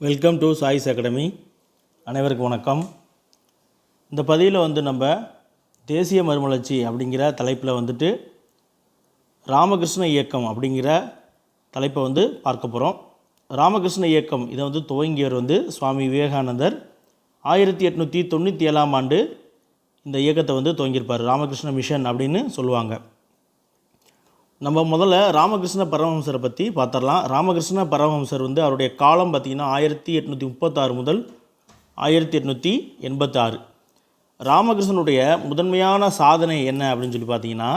Welcome to choice academy. அனைவருக்கும் வணக்கம். இந்த பதிவில் நம்ம தேசிய மறுமலர்ச்சி அப்படிங்கிற தலைப்பில் ராமகிருஷ்ண இயக்கம் அப்படிங்கிற தலைப்பை பார்க்க போகிறோம். ராமகிருஷ்ண இயக்கம் இதை துவங்கியவர் சுவாமி விவேகானந்தர் 1897ஆம் ஆண்டு இந்த இயக்கத்தை துவங்கியிருப்பார். ராமகிருஷ்ண மிஷன் அப்படின்னு சொல்லுவாங்க. நம்ம முதல்ல ராமகிருஷ்ண பரமஹம்சரை பற்றி பார்த்துடலாம். ராமகிருஷ்ண பரமஹம்சர் அவருடைய காலம் பார்த்திங்கன்னா 1836 முதல் 1886. ராமகிருஷ்ணனுடைய முதன்மையான சாதனை என்ன அப்படின்னு சொல்லி பார்த்தீங்கன்னா,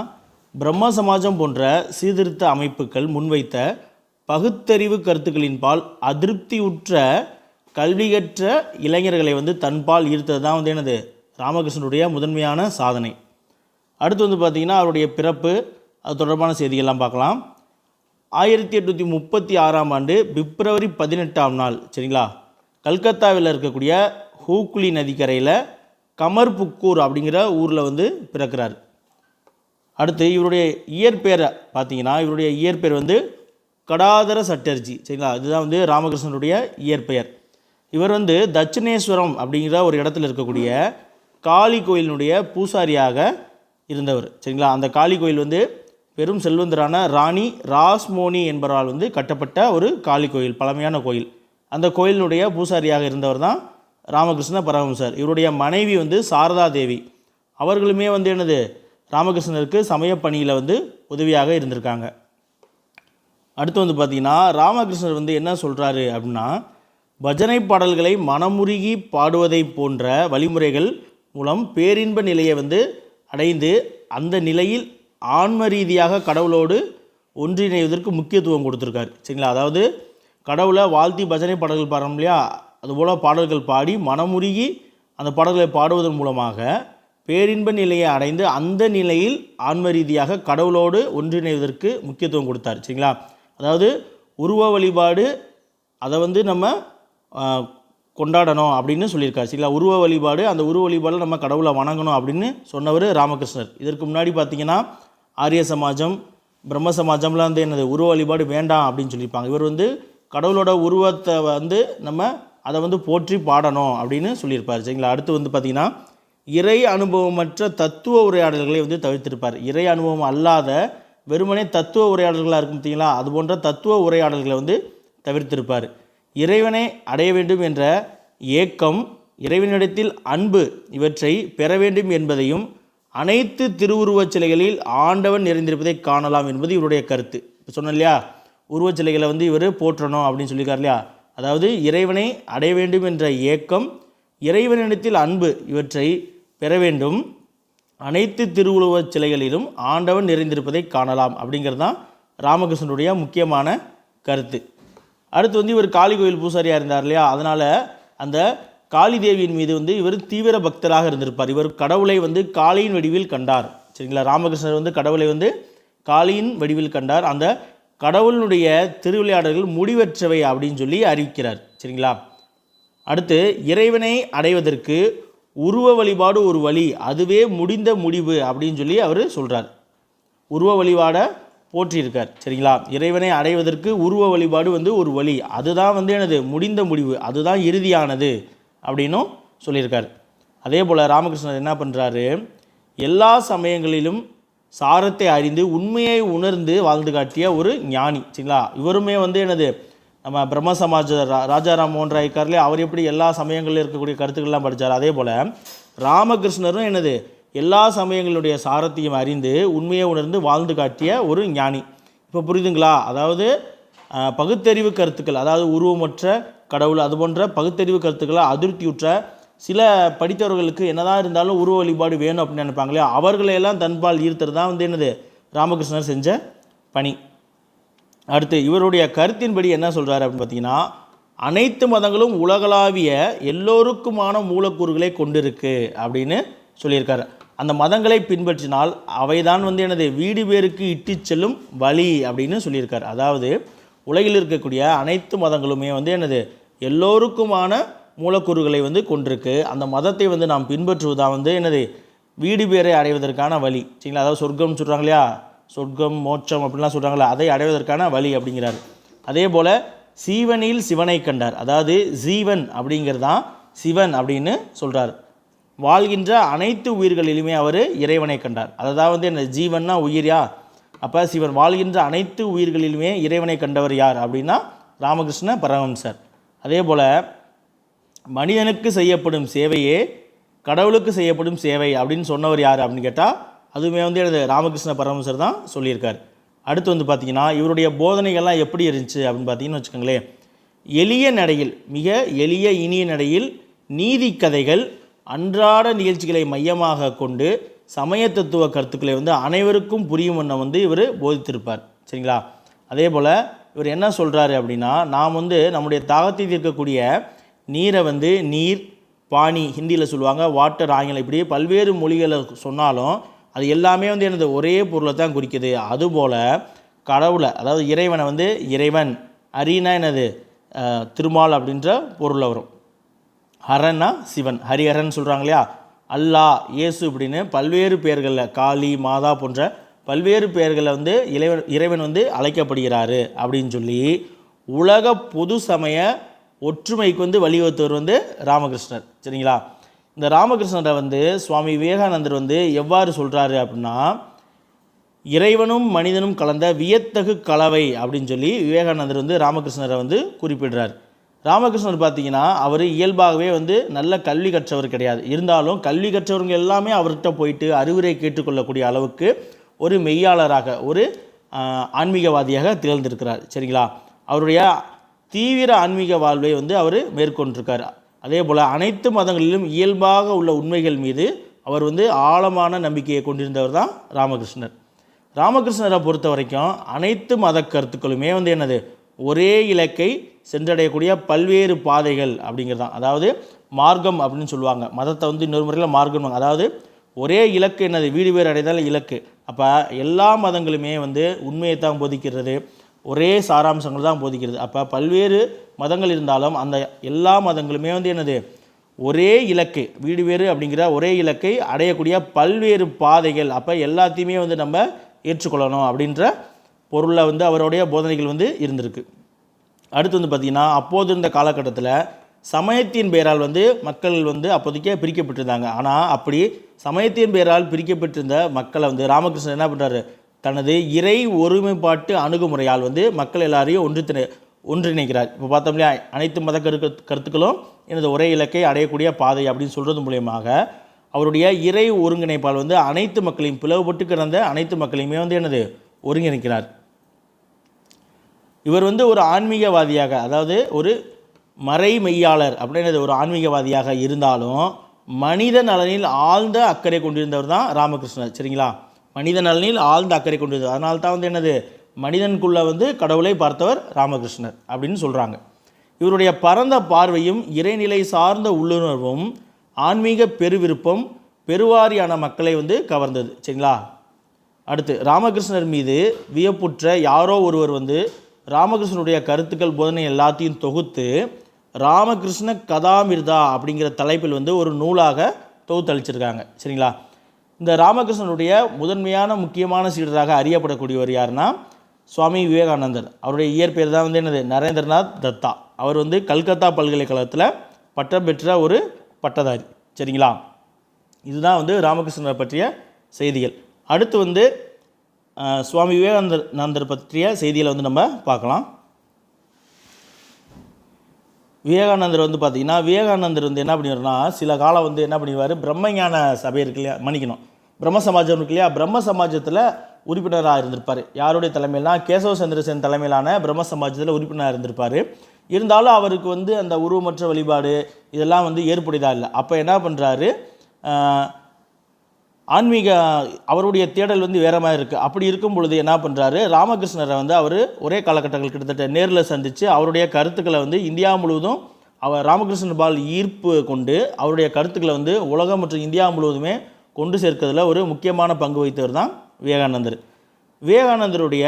பிரம்ம சமாஜம் போன்ற சீர்திருத்த அமைப்புகள் முன்வைத்த பகுத்தறிவு கருத்துக்களின் பால் அதிருப்தியுற்ற கல்வி கற்ற இளைஞர்களை தன்பால் ஈர்த்தது தான் என்னது ராமகிருஷ்ணனுடைய முதன்மையான சாதனை. அடுத்து பார்த்திங்கன்னா அவருடைய பிறப்பு, அது தொடர்பான செய்திகள்லாம் பார்க்கலாம். 1836ஆம் ஆண்டு பிப்ரவரி 18ஆம் நாள் சரிங்களா, கல்கத்தாவில் இருக்கக்கூடிய ஹூக்ளி நதிக்கரையில் கமர்புக்கூர் அப்படிங்கிற ஊரில் பிறக்கிறார். அடுத்து இவருடைய இயற்பெயர் பார்த்தீங்கன்னா, இவருடைய இயற்பெயர் கடாதர சட்டர்ஜி சரிங்களா. இதுதான் ராமகிருஷ்ணனுடைய இயற்பெயர். இவர் தட்சிணேஸ்வரம் அப்படிங்கிற ஒரு இடத்துல இருக்கக்கூடிய காளி கோயிலினுடைய பூசாரியாக இருந்தவர் சரிங்களா. அந்த காளி கோயில் பெரும் செல்வந்தரான ராணி ராஸ்மோனி என்பவரால் கட்டப்பட்ட ஒரு காளி கோயில், பழமையான கோயில். அந்த கோயிலினுடைய பூசாரியாக இருந்தவர் தான் ராமகிருஷ்ண பரமஹம்சர். இவருடைய மனைவி சாரதா தேவி, அவர்களுமே என்னது ராமகிருஷ்ணருக்கு சமய பணியில் உதவியாக இருந்திருக்காங்க. அடுத்து பார்த்திங்கன்னா ராமகிருஷ்ணர் என்ன சொல்கிறாரு அப்படின்னா, பஜனை பாடல்களை மனமுருகி பாடுவதை போன்ற வழிமுறைகள் மூலம் பேரின்ப நிலையை அடைந்து அந்த நிலையில் ஆன்ம ரீதியாக கடவுளோடு ஒன்றிணைவதற்கு முக்கியத்துவம் கொடுத்துருக்காரு சரிங்களா. அதாவது கடவுளை வாழ்த்தி பஜனை பாடல்கள் பாடுறோம் இல்லையா, அதுபோல் பாடல்கள் பாடி மனமுருகி அந்த பாடல்களை பாடுவதன் மூலமாக பேரின்ப நிலையை அடைந்து அந்த நிலையில் ஆன்ம ரீதியாக கடவுளோடு ஒன்றிணைவதற்கு முக்கியத்துவம் கொடுத்தார் சரிங்களா. அதாவது உருவ வழிபாடு அதை நம்ம கொண்டாடணும் அப்படின்னு சொல்லியிருக்காரு சரிங்களா. உருவ வழிபாடு, அந்த உருவ வழிபாடில் நம்ம கடவுளை வணங்கணும் அப்படின்னு சொன்னவர் ராமகிருஷ்ணர். இதற்கு முன்னாடி பார்த்திங்கன்னா ஆரிய சமாஜம், பிரம்ம சமாஜம்லாம் என்னது உருவ வழிபாடு வேண்டாம் அப்படின்னு சொல்லியிருப்பாங்க. இவர் கடவுளோட உருவத்தை நம்ம அதை போற்றி பாடணும் அப்படின்னு சொல்லியிருப்பார் சரிங்களா. அடுத்து பார்த்திங்கன்னா இறை அனுபவமற்ற தத்துவ உரையாடல்களை தவிர்த்திருப்பார். இறை அனுபவம் அல்லாத வெறுமனே தத்துவ உரையாடல்களாக இருக்கும் பார்த்தீங்களா, அது போன்ற தத்துவ உரையாடல்களை தவிர்த்திருப்பார். இறைவனை அடைய வேண்டும் என்ற ஏக்கம், இறைவனிடத்தில் அன்பு இவற்றை பெற வேண்டும் என்பதையும் அனைத்து திருவுருவச் சிலைகளில் ஆண்டவன் நிறைந்திருப்பதை காணலாம் என்பது இவருடைய கருத்து. இப்போ சொன்னோம் இல்லையா, உருவச் சிலைகளை இவர் போற்றணும் அப்படின்னு சொல்லியிருக்கார் இல்லையா. அதாவது இறைவனை அடைய வேண்டும் என்ற ஏக்கம், இறைவனிடத்தில் அன்பு இவற்றை பெற வேண்டும், அனைத்து திருவுருவச் சிலைகளிலும் ஆண்டவன் நிறைந்திருப்பதை காணலாம் அப்படிங்கிறது தான் ராமகிருஷ்ணனுடைய முக்கியமான கருத்து. அடுத்து இவர் காளி கோயில் பூசாரியாக இருந்தார் இல்லையா, அதனால் அந்த காளி தேவியின் மீது இவர் தீவிர பக்தராக இருந்திருப்பார். இவர் கடவுளை காளியின் வடிவில் கண்டார் சரிங்களா. ராமகிருஷ்ணர் கடவுளை காளியின் வடிவில் கண்டார். அந்த கடவுளுடைய திருவிளையாடல்கள் முடிவற்றவை அப்படின்னு சொல்லி அறிவிக்கிறார் சரிங்களா. அடுத்து இறைவனை அடைவதற்கு உருவ வழிபாடு ஒரு வழி, அதுவே முடிந்த முடிவு அப்படின்னு சொல்லி அவர் சொல்கிறார். உருவ வழிபாடை போற்றியிருக்கார் சரிங்களா. இறைவனை அடைவதற்கு உருவ வழிபாடு ஒரு வழி, அதுதான் என்னது முடிந்த முடிவு, அதுதான் இறுதியானது அப்படின்னும் சொல்லியிருக்கார். அதே போல் ராமகிருஷ்ணர் என்ன பண்ணுறாரு, எல்லா சமயங்களிலும் சாரத்தை அறிந்து உண்மையை உணர்ந்து வாழ்ந்து காட்டிய ஒரு ஞானி சரிங்களா. இவருமே என்னது நம்ம பிரம்ம சமாஜ ராஜாராம் மோகன் ராய் இருக்கார்லே, அவர் எப்படி எல்லா சமயங்களில் இருக்கக்கூடிய கருத்துக்கள்லாம் படித்தார், அதே போல் ராமகிருஷ்ணரும் என்னது எல்லா சமயங்களுடைய சாரத்தையும் அறிந்து உண்மையை உணர்ந்து வாழ்ந்து காட்டிய ஒரு ஞானி. இப்போ புரியுதுங்களா. அதாவது பகுத்தறிவு கருத்துக்கள், அதாவது உருவமற்ற கடவுள், அது போன்ற பகுத்தறிவு கருத்துக்களை அதிருப்தியுற்ற சில படித்தவர்களுக்கு என்னதான் இருந்தாலும் உருவ வழிபாடு வேணும் அப்படின்னு நினைப்பாங்களே, அவர்களையெல்லாம் தன்பால் ஈர்த்தது தான் என்னது ராமகிருஷ்ணர் செஞ்ச பணி. அடுத்து இவருடைய கருத்தின்படி என்ன சொல்கிறார் அப்படின்னு பார்த்தீங்கன்னா, அனைத்து மதங்களும் உலகளாவிய எல்லோருக்குமான மூலக்கூறுகளை கொண்டிருக்கு அப்படின்னு சொல்லியிருக்காரு. அந்த மதங்களை பின்பற்றினால் அவைதான் என்னது வீடு பேருக்கு இட்டு செல்லும் வழி அப்படின்னு சொல்லியிருக்கார். அதாவது உலகில் இருக்கக்கூடிய அனைத்து மதங்களுமே என்னது எல்லோருக்குமான மூலக்கூறுகளை கொண்டிருக்கு. அந்த மதத்தை நாம் பின்பற்றுவதாக என்னது வீடு பேரை அடைவதற்கான வழி சரிங்களா. அதாவது சொர்க்கம் சொல்கிறாங்க இல்லையா, சொர்க்கம் மோட்சம் அப்படின்லாம் சொல்கிறாங்களே, அதை அடைவதற்கான வழி அப்படிங்கிறார். அதே போல் சீவனில் சிவனை கண்டார். அதாவது ஜீவன் அப்படிங்கிறதான் சிவன் அப்படின்னு சொல்கிறார். வாழ்கின்ற அனைத்து உயிர்களிலுமே அவர் இறைவனை கண்டார். அதாவது என்ன ஜீவன்னா உயிரியா, அப்போ சிவன் வாழ்கின்ற அனைத்து உயிர்களிலுமே இறைவனை கண்டவர் யார் அப்படின்னா ராமகிருஷ்ண பரமஹம்சர். அதே போல் மனிதனுக்கு செய்யப்படும் சேவையே கடவுளுக்கு செய்யப்படும் சேவை அப்படின்னு சொன்னவர் யார் அப்படின்னு கேட்டால் அதுவுமே எனது ராமகிருஷ்ண பரமஹம்சர் தான் சொல்லியிருக்கார். அடுத்து பார்த்திங்கன்னா இவருடைய போதனைகள்லாம் எப்படி இருந்துச்சு அப்படின்னு பார்த்தீங்கன்னு வச்சுக்கோங்களேன். எளிய நடையில், மிக எளிய இனிய நடையில் நீதி கதைகள், அன்றாட நிகழ்ச்சிகளை மையமாக கொண்டு சமய தத்துவ கருத்துக்களை அனைவருக்கும் புரியும் வண்ணம் இவர் போதித்திருப்பார். சரிங்களா? அதே போல் இவர் என்ன சொல்கிறாரு அப்படின்னா, நாம் நம்முடைய தாகத்தை தீர்க்கக்கூடிய நீரை நீர், பானி ஹிந்தியில் சொல்லுவாங்க, வாட்டர் ஆங்கிலம், இப்படி பல்வேறு மொழிகளை சொன்னாலும் அது எல்லாமே எனது ஒரே பொருளை தான் குறிக்குது. அதுபோல் கடவுளை, அதாவது இறைவனை இறைவன், ஹரினா என்னது திருமால் அப்படின்ற பொருளில் வரும், ஹரன்னா சிவன், ஹரிஹரன் சொல்கிறாங்க இல்லையா, அல்லாஹ், இயேசு இப்படின்னு பல்வேறு பெயர்களில், காளி, மாதா போன்ற பல்வேறு பெயர்களில் இறைவன் அழைக்கப்படுகிறாரு அப்படின்னு சொல்லி உலக பொது சமய ஒற்றுமைக்கு வலியுறுத்தவர் ராமகிருஷ்ணர். சரிங்களா? இந்த ராமகிருஷ்ணரை சுவாமி விவேகானந்தர் எவ்வாறு சொல்கிறாரு அப்படின்னா, இறைவனும் மனிதனும் கலந்த வியத்தகு கலவை அப்படின்னு சொல்லி விவேகானந்தர் ராமகிருஷ்ணரை குறிப்பிடுறார். ராமகிருஷ்ணர் பார்த்திங்கன்னா அவர் இயல்பாகவே நல்ல கல்வி கற்றவர் கிடையாது. இருந்தாலும் கல்வி கற்றவங்க எல்லாமே அவர்கிட்ட போயிட்டு அறிவுரை கேட்டுக்கொள்ளக்கூடிய அளவுக்கு ஒரு மெய்யாளராக, ஒரு ஆன்மீகவாதியாக திகழ்ந்திருக்கிறார். சரிங்களா? அவருடைய தீவிர ஆன்மீக வாழ்வை அவர் மேற்கொண்டிருக்கார். அதே போல் அனைத்து மதங்களிலும் இயல்பாக உள்ள உண்மைகள் மீது அவர் ஆழமான நம்பிக்கையை கொண்டிருந்தவர் தான் ராமகிருஷ்ணர். ராமகிருஷ்ணரை பொறுத்த வரைக்கும் அனைத்து மத கருத்துக்களுமே என்னது ஒரே இலக்கை சென்றடையக்கூடிய பல்வேறு பாதைகள் அப்படிங்கிறது தான். அதாவது மார்க்கம் அப்படின்னு சொல்லுவாங்க. மதத்தை இன்னொரு முறையில் மார்க்கம், அதாவது ஒரே இலக்கு என்னது, வீடு பேர் அடைதல் இலக்கு. அப்போ எல்லா மதங்களுமே உண்மையை தான் போதிக்கிறது, ஒரே சாராம்சங்கள் தான் போதிக்கிறது. அப்போ பல்வேறு மதங்கள் இருந்தாலும் அந்த எல்லா மதங்களுமே என்னது ஒரே இலக்கு, வீடு வேறு அப்படிங்கிற ஒரே இலக்கை அடையக்கூடிய பல்வேறு பாதைகள். அப்போ எல்லாத்தையுமே நம்ம ஏற்றுக்கொள்ளணும் அப்படின்ற பொருளில் அவருடைய போதனைகள் இருந்திருக்கு. அடுத்து பார்த்திங்கன்னா அப்போது இருந்த காலகட்டத்தில் சமயத்தின் பெயரால் மக்கள் அப்போதைக்கே பிரிக்கப்பட்டிருந்தாங்க. ஆனால் அப்படி சமயத்தின் பெயரால் பிரிக்கப்பட்டிருந்த மக்களை ராமகிருஷ்ணன் என்ன பண்ணுறாரு, தனது இறை ஒருமைப்பாட்டு அணுகுமுறையால் மக்கள் எல்லாரையும் ஒன்றிணைக்கிறார். இப்போ பார்த்தோம் இல்லையா, அனைத்து மத கருத்துக்களும் எனது ஒரே இலக்கை அடையக்கூடிய பாதை அப்படின்னு சொல்கிறது மூலியமாக அவருடைய இறை ஒருங்கிணைப்பால் அனைத்து மக்களையும், பிளவுபட்டு கிடந்த அனைத்து மக்களையுமே என்னது ஒருங்கிணைக்கிறார். இவர் ஒரு ஆன்மீகவாதியாக, அதாவது ஒரு மறை மெய்யாளர் அப்படின்னு ஒரு ஆன்மீகவாதியாக இருந்தாலும் மனித நலனில் ஆழ்ந்த அக்கறை கொண்டிருந்தவர் தான் ராமகிருஷ்ணர். சரிங்களா? மனித நலனில் ஆழ்ந்த அக்கறை கொண்டிருந்தவர். அதனால தான் என்னது மனிதனுக்குள்ளே கடவுளை பார்த்தவர் ராமகிருஷ்ணர் அப்படின்னு சொல்கிறாங்க. இவருடைய பரந்த பார்வையும் இறைநிலை சார்ந்த உள்ளுணர்வும் ஆன்மீக பெருவிருப்பம் பெருவாரியான மக்களை கவர்ந்தது. சரிங்களா? அடுத்து ராமகிருஷ்ணர் மீது வியப்புற்ற யாரோ ஒருவர் ராமகிருஷ்ணனுடைய கருத்துக்கள் போதனை எல்லாத்தையும் தொகுத்து ராமகிருஷ்ண கதாமிர்தா அப்படிங்கிற தலைப்பில் ஒரு நூலாக தொகுத்தளிச்சிருக்காங்க. சரிங்களா? இந்த ராமகிருஷ்ணனுடைய முதன்மையான முக்கியமான சீடராக அறியப்படக்கூடியவர் யாருன்னா சுவாமி விவேகானந்தர். அவருடைய இயற்பெயர் தான் என்னது நரேந்திரநாத் தத்தா. அவர் கல்கத்தா பல்கலைக்கழகத்தில் பட்டம் பெற்ற ஒரு பட்டதாரி. சரிங்களா? இதுதான் ராமகிருஷ்ணரை பற்றிய செய்திகள். அடுத்து சுவாமி விவேகானந்தர் பற்றிய செய்திகளை நம்ம பார்க்கலாம். விவேகானந்தர் பார்த்திங்கன்னா விவேகானந்தர் என்ன பண்ணிடுறனா, சில காலம் என்ன பண்ணிடுவார், பிரம்மஞான சபை இருக்கு இல்லையா, மன்னிக்கணும், பிரம்ம சமாஜம் இருக்கு இல்லையா, பிரம்ம சமாஜத்தில் உறுப்பினராக இருந்திருப்பார். யாருடைய தலைமையில்னா கேசவ சந்திரசேன் தலைமையிலான பிரம்ம சமாஜத்தில் உறுப்பினராக இருந்திருப்பார். இருந்தாலும் அவருக்கு அந்த உருவமற்ற வழிபாடு இதெல்லாம் ஏற்புடையதாக இல்லை. அப்போ என்ன பண்ணுறாரு, ஆன்மீக அவருடைய தேடல் வேறு மாதிரி இருக்குது. அப்படி இருக்கும் பொழுது என்ன பண்ணுறாரு, ராமகிருஷ்ணரை அவர் ஒரே காலகட்டங்கள் கிட்டத்தட்ட நேரில் சந்தித்து அவருடைய கருத்துக்களை இந்தியா முழுவதும் ராமகிருஷ்ணன் பால் ஈர்ப்பு கொண்டு அவருடைய கருத்துக்களை உலகம் மற்றும் இந்தியா முழுவதுமே கொண்டு சேர்க்கிறதுல ஒரு முக்கியமான பங்கு வகித்தவர் தான் விவேகானந்தர். விவேகானந்தருடைய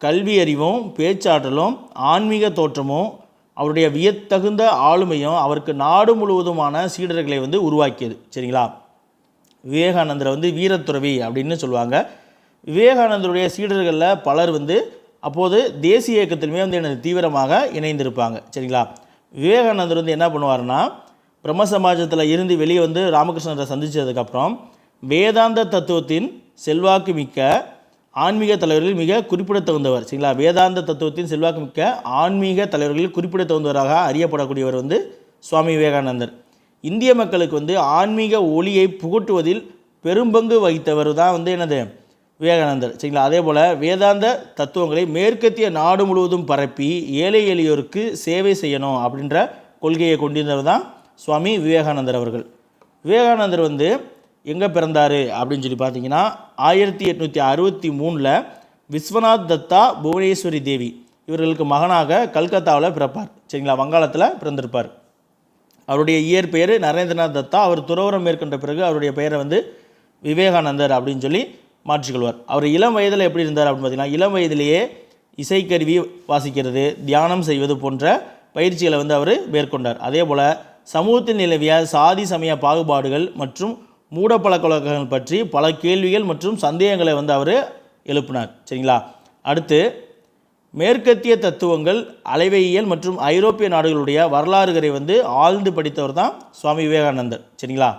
கல்வி அறிவும் பேச்சாற்றலும் ஆன்மீக தோற்றமும் அவருடைய வியத்தகுந்த ஆளுமையும் அவருக்கு நாடு முழுவதுமான சீடர்களை உருவாக்கியது. சரிங்களா? விவேகானந்தரை வீரத்துறவி அப்படின்னு சொல்லுவாங்க. விவேகானந்தருடைய சீடர்களில் பலர் அப்போது தேசிய இயக்கத்திலுமே வந்து எனது தீவிரமாக இணைந்திருப்பாங்க. சரிங்களா. விவேகானந்தர் வந்து என்ன பண்ணுவார்னா, பிரம்ம சமாஜத்தில் இருந்து வெளியே வந்து ராமகிருஷ்ணரை சந்தித்ததுக்கப்புறம் வேதாந்த தத்துவத்தின் செல்வாக்கு மிக்க ஆன்மீக தலைவர்களில் மிக குறிப்பிடத்தகுந்தவர். சரிங்களா. வேதாந்த தத்துவத்தின் செல்வாக்கு மிக்க ஆன்மீக தலைவர்களில் குறிப்பிடத்தகுந்தவராக அறியப்படக்கூடியவர் வந்து சுவாமி விவேகானந்தர். இந்திய மக்களுக்கு வந்து ஆன்மீக ஒளியை புகட்டுவதில் பெரும்பங்கு வகித்தவர் தான் வந்து என்னது விவேகானந்தர். சரிங்களா. அதே போல் வேதாந்த தத்துவங்களை மேற்கத்திய நாடு முழுவதும் பரப்பி ஏழை எளியோருக்கு சேவை செய்யணும் அப்படின்ற கொள்கையை கொண்டிருந்தவர் தான் சுவாமி விவேகானந்தர் அவர்கள். விவேகானந்தர் வந்து எங்கே பிறந்தார் அப்படின்னு சொல்லி பார்த்தீங்கன்னா 1863 விஸ்வநாத் தத்தா புவனேஸ்வரி தேவி இவர்களுக்கு மகனாக கல்கத்தாவில் பிறப்பார். சரிங்களா. வங்காளத்தில் பிறந்திருப்பார். அவருடைய இயற்பெயர் நரேந்திரநாத் தத்தா. அவர் துறவரம் மேற்கொண்ட பிறகு அவருடைய பெயரை வந்து விவேகானந்தர் அப்படின்னு சொல்லி மாற்றிக்கொள்வார். அவர் இளம் வயதில் எப்படி இருந்தார் அப்படின்னு பார்த்தீங்கன்னா, இளம் வயதிலேயே இசைக்கருவி வாசிக்கிறது, தியானம் செய்வது போன்ற பயிற்சிகளை வந்து அவர் மேற்கொண்டார். அதே போல் சமூகத்தில் நிலவிய சாதி சமய பாகுபாடுகள் மற்றும் மூட பழக்கவழக்கங்கள் பற்றி பல கேள்விகள் மற்றும் சந்தேகங்களை வந்து அவர் எழுப்பினார். சரிங்களா. அடுத்து மேற்கத்திய தத்துவங்கள், அளவையியல் மற்றும் ஐரோப்பிய நாடுகளுடைய வரலாறுகளை வந்து ஆழ்ந்து படித்தவர் தான் சுவாமி விவேகானந்தர். சரிங்களா.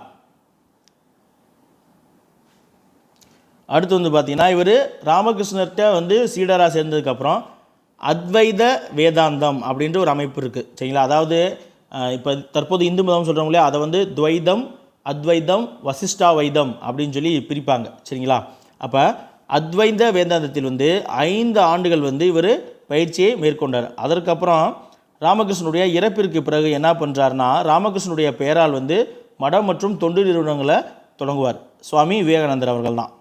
அடுத்து வந்து பார்த்திங்கன்னா, இவர் ராமகிருஷ்ணர்கிட்ட வந்து சீடராக சேர்ந்ததுக்கப்புறம் அத்வைத வேதாந்தம் அப்படின்ற ஒரு அமைப்பு இருக்குது. சரிங்களா. அதாவது இப்போ தற்போது இந்து மதம் சொல்கிறோம் இல்லையா, அதை வந்து துவைதம், அத்வைதம், வசிஷ்டாவைதம் அப்படின்னு சொல்லி பிரிப்பாங்க. சரிங்களா. அப்போ அத்வைத வேதாந்தத்தில் வந்து 5 ஆண்டுகள் வந்து இவர் பயிற்சியை மேற்கொண்டார். அதற்கப்புறம் ராமகிருஷ்ணனுடைய இறப்பிற்கு பிறகு என்ன பண்ணுறாருனா, ராமகிருஷ்ணனுடைய பெயரால் வந்து மடம் மற்றும் தொண்டு நிறுவனங்களை தொடங்குவார் சுவாமி விவேகானந்தர் அவர்கள் தான்.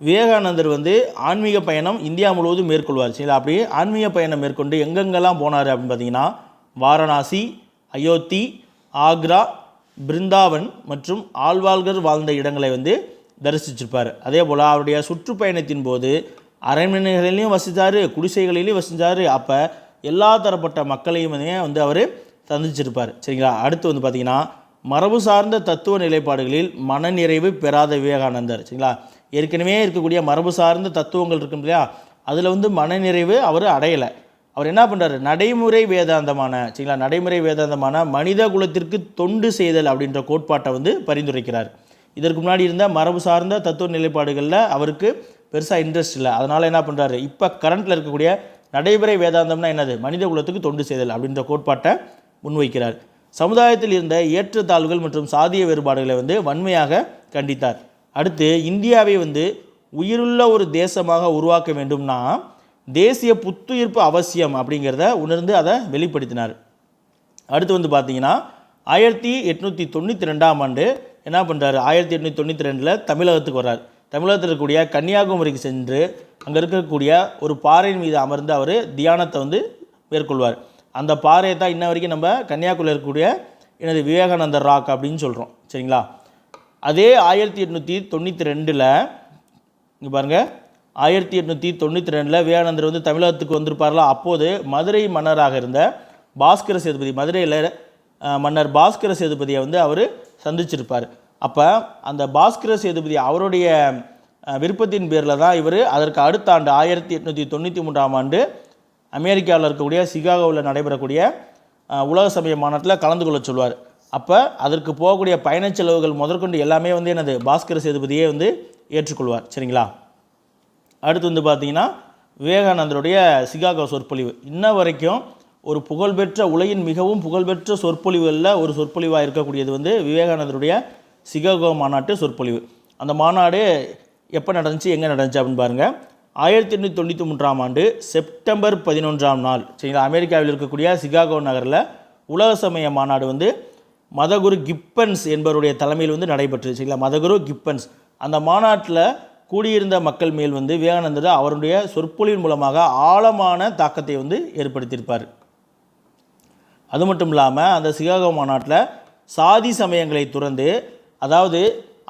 விவேகானந்தர் வந்து ஆன்மீக பயணம் இந்தியா முழுவதும் மேற்கொள்வார். சரிங்களா. அப்படி ஆன்மீக பயணம் மேற்கொண்டு எங்கெங்கெல்லாம் போனார் அப்படின்னு பார்த்தீங்கன்னா, வாரணாசி, அயோத்தி, ஆக்ரா, பிருந்தாவன் மற்றும் ஆழ்வாள்கள் வாழ்ந்த இடங்களை வந்து தரிசிச்சிருப்பார். அதே போல் அவருடைய சுற்றுப்பயணத்தின் போது அரண்மனைகளிலையும் வசித்தார், குடிசைகளிலையும் வசித்தார். அப்போ எல்லா தரப்பட்ட மக்களையும் வந்து அவர் சந்திச்சிருப்பார். சரிங்களா. அடுத்து வந்து பார்த்திங்கன்னா, மரபு சார்ந்த தத்துவ நிலைப்பாடுகளில் மனநிறைவு பெறாத விவேகானந்தர். சரிங்களா. ஏற்கனவே இருக்கக்கூடிய மரபு சார்ந்த தத்துவங்கள் இருக்கும் இல்லையா, அதில் வந்து மனநிறைவு அவர் அடையலை. அவர் என்ன பண்ணுறாரு, நடைமுறை வேதாந்தமான சரிங்களா நடைமுறை வேதாந்தமான மனித குலத்திற்கு தொண்டு செய்தல் அப்படின்ற கோட்பாட்டை வந்து பரிந்துரைக்கிறார். இதற்கு முன்னாடி இருந்த மரபு சார்ந்த தத்துவ நிலைப்பாடுகளில் அவருக்கு பெருசாக இன்ட்ரெஸ்ட் இல்லை. அதனால் என்ன பண்ணுறாரு, இப்போ கரண்ட்டில் இருக்கக்கூடிய நடைமுறை வேதாந்தம்னா என்னது, மனித குலத்துக்கு தொண்டு செய்தல் அப்படின்ற கோட்பாட்டை முன்வைக்கிறார். சமுதாயத்தில் இருந்த ஏற்றத்தாழ்வுகள் மற்றும் சாதிய வேறுபாடுகளை வந்து வன்மையாக கண்டித்தார். அடுத்து இந்தியாவை வந்து உயிருள்ள ஒரு தேசமாக உருவாக்க வேண்டும்னா தேசிய புத்துயிர்ப்பு அவசியம் அப்படிங்கிறத உணர்ந்து அதை வெளிப்படுத்தினார். அடுத்து வந்து பார்த்திங்கன்னா 1892 ஆண்டு என்ன பண்ணுறாரு, 1892 தமிழகத்துக்கு வர்றார். தமிழகத்தில் இருக்கக்கூடிய கன்னியாகுமரிக்கு சென்று அங்கே இருக்கக்கூடிய ஒரு பாறையின் மீது அமர்ந்து அவர் தியானத்தை வந்து மேற்கொள்வார். அந்த பாறையை தான் இன்ன வரைக்கும் நம்ம கன்னியாகுமரியில் இருக்கக்கூடிய எனது விவேகானந்தர் ராக் அப்படின்னு சொல்கிறோம். சரிங்களா. அதே 1892 இங்கே பாருங்கள், 1892 விவேகானந்தர் வந்து தமிழகத்துக்கு வந்திருப்பார்ல. அப்போது மதுரை மன்னராக இருந்த பாஸ்கர சேதுபதி, மதுரையில் மன்னர் பாஸ்கர சேதுபதியை வந்து அவர் சந்திச்சிருப்பார். அப்போ அந்த பாஸ்கர சேதுபதி அவருடைய விருப்பத்தின் பேரில் தான் இவர் அதற்கு அடுத்த ஆண்டு 1893 ஆண்டு அமெரிக்காவில் இருக்கக்கூடிய சிகாகோவில் நடைபெறக்கூடிய உலக சமய மாநாட்டில் கலந்து கொள்ள சொல்வார். அப்போ அதற்கு போகக்கூடிய பயணச் செலவுகள் முதற்கொண்டு எல்லாமே வந்து எனது பாஸ்கர சேதுபதியே வந்து ஏற்றுக்கொள்வார். சரிங்களா. அடுத்து வந்து பார்த்திங்கன்னா விவேகானந்தருடைய சிகாகோ சொற்பொழிவு இன்ன வரைக்கும் ஒரு புகழ்பெற்ற உலகின் மிகவும் புகழ்பெற்ற சொற்பொழிவுகளில் ஒரு சொற்பொழிவாக இருக்கக்கூடியது வந்து விவேகானந்தருடைய சிகாகோ மாநாட்டு சொற்பொழிவு. அந்த மாநாடு எப்போ நடந்துச்சு, எங்கே நடந்துச்சு அப்படின்னு பாருங்கள். 1893 ஆண்டு செப்டம்பர் 11 நாள் சரிங்களா அமெரிக்காவில் இருக்கக்கூடிய சிகாகோ நகரில் உலக சமய மாநாடு வந்து மதகுரு கிப்பன்ஸ் என்பவருடைய தலைமையில் வந்து நடைபெற்றது. சரிங்களா. மதகுரு கிப்பன்ஸ் அந்த மாநாட்டில் கூடியிருந்த மக்கள் மேல் வந்து விவேகானந்தர் அவருடைய சொற்பொழிவின் மூலமாக ஆழமான தாக்கத்தை வந்து ஏற்படுத்தியிருப்பார். அது மட்டும் இல்லாமல் அந்த சிகாகோ மாநாட்டில் சாதி சமயங்களை துறந்து, அதாவது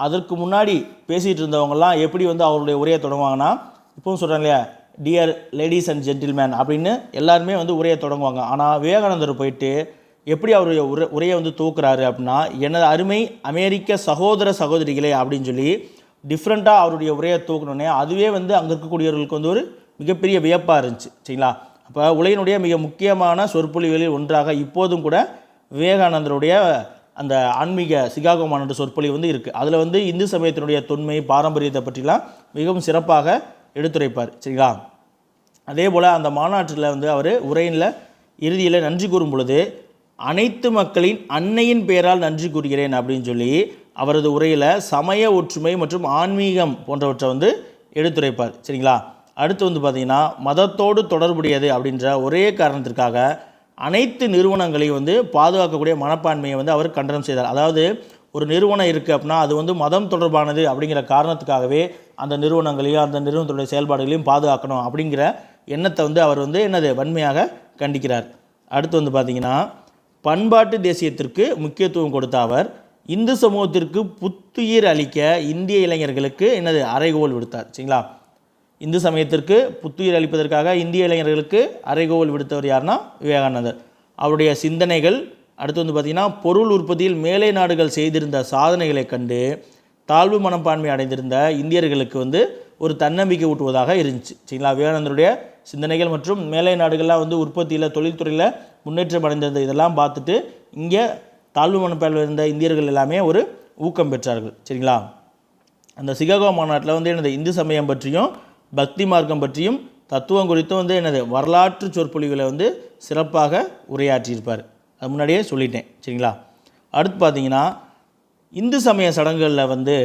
அதற்கு முன்னாடி பேசிகிட்டு இருந்தவங்கலாம் எப்படி வந்து அவருடைய உரையை தொடங்குவாங்கன்னா, இப்போவும் சொல்கிறாங்க இல்லையா, டியர் லேடிஸ் அண்ட் ஜென்டில்மேன் அப்படின்னு எல்லாருமே வந்து உரையை தொடங்குவாங்க. ஆனால் விவேகானந்தர் போயிட்டு எப்படி அவருடைய உரையை வந்து தூக்குறாரு அப்படின்னா, எனது அருமை அமெரிக்க சகோதர சகோதரிகளே அப்படின்னு சொல்லி டிஃப்ரெண்ட்டாக அவருடைய உரையை தூக்கணுன்னே அதுவே வந்து அங்கே இருக்கக்கூடியவர்களுக்கு வந்து ஒரு மிகப்பெரிய வியப்பாக இருந்துச்சு. சரிங்களா? அப்போ உலகினுடைய மிக முக்கியமான சொற்பொழிவுகளில் ஒன்றாக இப்போதும் கூட விவேகானந்தருடைய அந்த ஆன்மீக சிகாகோ மாநாட்டு சொற்பொழிவு வந்து இருக்குது. அதில் வந்து இந்து சமயத்தினுடைய தொன்மை பாரம்பரியத்தை பற்றிலாம் மிகவும் சிறப்பாக எடுத்துரைப்பார். சரிங்களா? அதே போல் அந்த மாநாட்டில் வந்து அவர் உரையில் இறுதியில் நன்றி கூறும் பொழுது அனைத்து மக்களின் அன்னையின் பெயரால் நன்றி கூறுகிறேன் அப்படின்னு சொல்லி அவரது உரையில் சமய ஒற்றுமை மற்றும் ஆன்மீகம் போன்றவற்றை வந்து எடுத்துரைப்பார். சரிங்களா? அடுத்து வந்து பார்த்திங்கன்னா மதத்தோடு தொடர்புடையது அப்படின்ற ஒரே காரணத்திற்காக அனைத்து நிறுவனங்களையும் வந்து பாதுகாக்கக்கூடிய மனப்பான்மையை வந்து அவர் கண்டனம் செய்தார். அதாவது ஒரு நிறுவனம் இருக்குது அப்படின்னா அது வந்து மதம் தொடர்பானது அப்படிங்கிற காரணத்துக்காகவே அந்த நிறுவனங்களையும் அந்த நிறுவனத்துடைய செயல்பாடுகளையும் பாதுகாக்கணும் அப்படிங்கிற எண்ணத்தை வந்து அவர் வந்து வன்மையாக கண்டிக்கிறார். அடுத்து வந்து பார்த்திங்கன்னா பண்பாட்டு தேசியத்திற்கு முக்கியத்துவம் கொடுத்த அவர் இந்து சமூகத்திற்கு புத்துயிர் அளிக்க இந்திய இளைஞர்களுக்கு அறைகோல் விடுத்தார். சரிங்களா? இந்து சமயத்திற்கு புத்துயிர் அளிப்பதற்காக இந்திய இளைஞர்களுக்கு அறைகோல் விடுத்தவர் யாருன்னா விவேகானந்தர். அவருடைய சிந்தனைகள் அடுத்து வந்து பார்த்திங்கன்னா பொருள் உற்பத்தியில் மேலை நாடுகள் செய்திருந்த சாதனைகளை கண்டு தாழ்வு மனப்பான்மை அடைந்திருந்த இந்தியர்களுக்கு வந்து ஒரு தன்னம்பிக்கை ஊட்டுவதாக இருந்துச்சு. சரிங்களா? விவேகானந்தருடைய சிந்தனைகள் மற்றும் மேலை நாடுகள்லாம் வந்து உற்பத்தியில் தொழில்துறையில் முன்னேற்றம் அடைந்தது இதெல்லாம் பார்த்துட்டு இங்கே தாழ்வு மனப்பான்மை இருந்த இந்தியர்கள் எல்லாமே ஒரு ஊக்கம் பெற்றார்கள். சரிங்களா? அந்த சிகாகோ மாநாட்டில் வந்து இந்து சமயம் பற்றியும் பக்தி மார்க்கம் பற்றியும் தத்துவம் குறித்தும் வந்து வரலாற்று சொற்பொழிவுகளை வந்து சிறப்பாக உரையாற்றியிருப்பார். அது முன்னாடியே சொல்லிட்டேன். சரிங்களா? அடுத்து பார்த்திங்கன்னா இந்து சமய சடங்குகளில் வந்து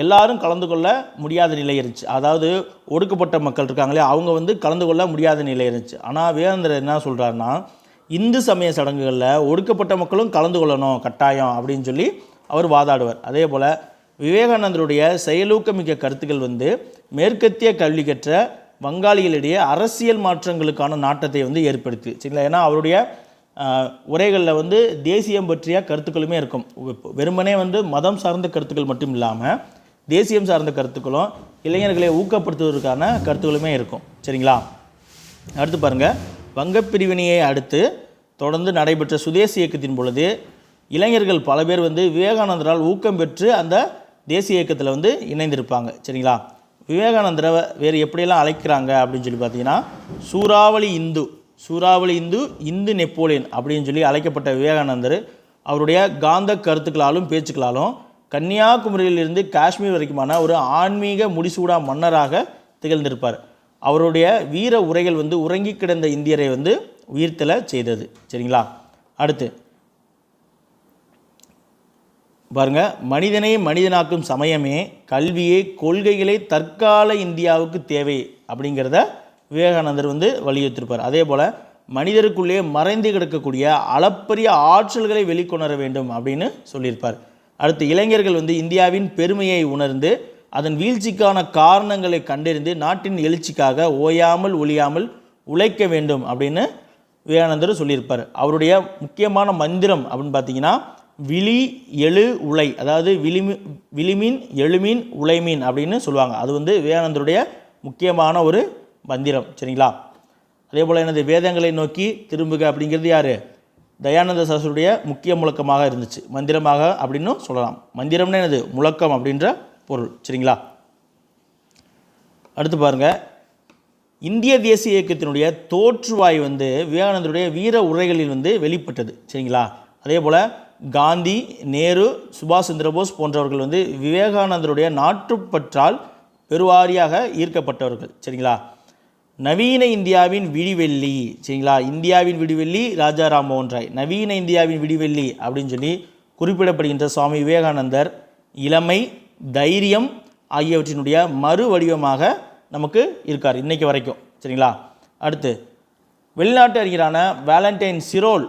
எல்லாரும் கலந்து கொள்ள முடியாத நிலை இருந்துச்சு. அதாவது ஒடுக்கப்பட்ட மக்கள் இருக்காங்களே அவங்க வந்து கலந்து கொள்ள முடியாத நிலை இருந்துச்சு. ஆனால் விவேகானந்தர் என்ன சொல்கிறாருன்னா இந்து சமய சடங்குகளில் ஒடுக்கப்பட்ட மக்களும் கலந்து கொள்ளணும் கட்டாயம் அப்படின்னு சொல்லி அவர் வாதாடுவார். அதே போல் விவேகானந்தருடைய செயலூக்கமிக்க கருத்துக்கள் வந்து மேற்கத்திய கல்வி கற்ற வங்காளிகளிடையே அரசியல் மாற்றங்களுக்கான நாட்டத்தை வந்து ஏற்படுத்தி. சரிங்களா? ஏன்னா அவருடைய உரைகளில் வந்து தேசியம் பற்றிய கருத்துக்களுமே இருக்கும். வெறுமனே வந்து மதம் சார்ந்த கருத்துக்கள் மட்டும் இல்லாமல் தேசியம் சார்ந்த கருத்துக்களும் இளைஞர்களை ஊக்கப்படுத்துவதற்கான கருத்துக்களுமே இருக்கும். சரிங்களா? அடுத்து பாருங்கள், வங்கப்பிரிவினையை அடுத்து தொடர்ந்து நடைபெற்ற சுதேசி இயக்கத்தின் பொழுது இளைஞர்கள் பல பேர் வந்து விவேகானந்தரால் ஊக்கம் பெற்று அந்த தேசிய இயக்கத்தில் வந்து இணைந்திருப்பாங்க. சரிங்களா? விவேகானந்தரை வேறு எப்படியெல்லாம் அழைக்கிறாங்க அப்படின்னு சொல்லி பார்த்தீங்கன்னா சூறாவளி இந்து இந்து நெப்போலியன் அப்படின்னு சொல்லி அழைக்கப்பட்ட விவேகானந்தர் அவருடைய காந்த கருத்துக்களாலும் பேச்சுக்களாலும் கன்னியாகுமரியிலிருந்து காஷ்மீர் வரைக்குமான ஒரு ஆன்மீக முடிசூடா மன்னராக திகழ்ந்திருப்பார். அவருடைய வீர உரைகள் வந்து உறங்கி கிடந்த இந்தியரை வந்து உயிர்த்தெழ செய்தது. சரிங்களா? அடுத்து பாருங்க, மனிதனை மனிதனாக்கும் சமயமே கல்வியே கொள்கைகளை தற்கால இந்தியாவுக்கு தேவை அப்படிங்கிறத விவேகானந்தர் வந்து வலியுறுத்திருப்பார். அதே போல் மனிதருக்குள்ளே மறைந்து கிடக்கக்கூடிய அளப்பரிய ஆற்றல்களை வெளிக்கொணர வேண்டும் அப்படின்னு சொல்லியிருப்பார். அடுத்து இளைஞர்கள் வந்து இந்தியாவின் பெருமையை உணர்ந்து அதன் வீழ்ச்சிக்கான காரணங்களை கண்டறிந்து நாட்டின் எழுச்சிக்காக ஓயாமல் ஒழியாமல் உழைக்க வேண்டும் அப்படின்னு விவேகானந்தர் சொல்லியிருப்பார். அவருடைய முக்கியமான மந்திரம் அப்படின்னு பார்த்தீங்கன்னா விழி எழு உலை, அதாவது விழிமீன் எழுமீன் உலைமீன் அப்படின்னு சொல்லுவாங்க. அது வந்து விவேகானந்தருடைய முக்கியமான ஒரு மந்திரம். சரிங்களா? அதே போல் வேதங்களை நோக்கி திரும்புக அப்படிங்கிறது யார்? தயானந்த சரஸ்வதியுடைய முக்கிய முழக்கமாக இருந்துச்சு. மந்திரமாக அப்படின்னு சொல்லலாம். மந்திரம்னா முழக்கம் அப்படின்ற பொருள். சரிங்களா? அடுத்து பாருங்கள், இந்திய தேசிய இயக்கத்தினுடைய தோற்றுவாய் வந்து விவேகானந்தருடைய வீர உரைகளில் வந்து வெளிப்பட்டது. சரிங்களா? அதே போல் காந்தி, நேரு, சுபாஷ் சந்திரபோஸ் போன்றவர்கள் வந்து விவேகானந்தருடைய நாட்டுப்பற்றால் பெருவாரியாக ஈர்க்கப்பட்டவர்கள். சரிங்களா? நவீன இந்தியாவின் விடிவெள்ளி. சரிங்களா? இந்தியாவின் விடிவெள்ளி ராஜா ராம்மோகன் ராய். நவீன இந்தியாவின் விடிவெள்ளி அப்படின்னு சொல்லி குறிப்பிடப்படுகின்ற சுவாமி விவேகானந்தர் இளமை, தைரியம் ஆகியவற்றினுடைய மறு வடிவமாக நமக்கு இருக்கார் இன்றைக்கு வரைக்கும். சரிங்களா? அடுத்து வெளிநாட்டு அறிஞரான வேலண்டைன் சிரோல்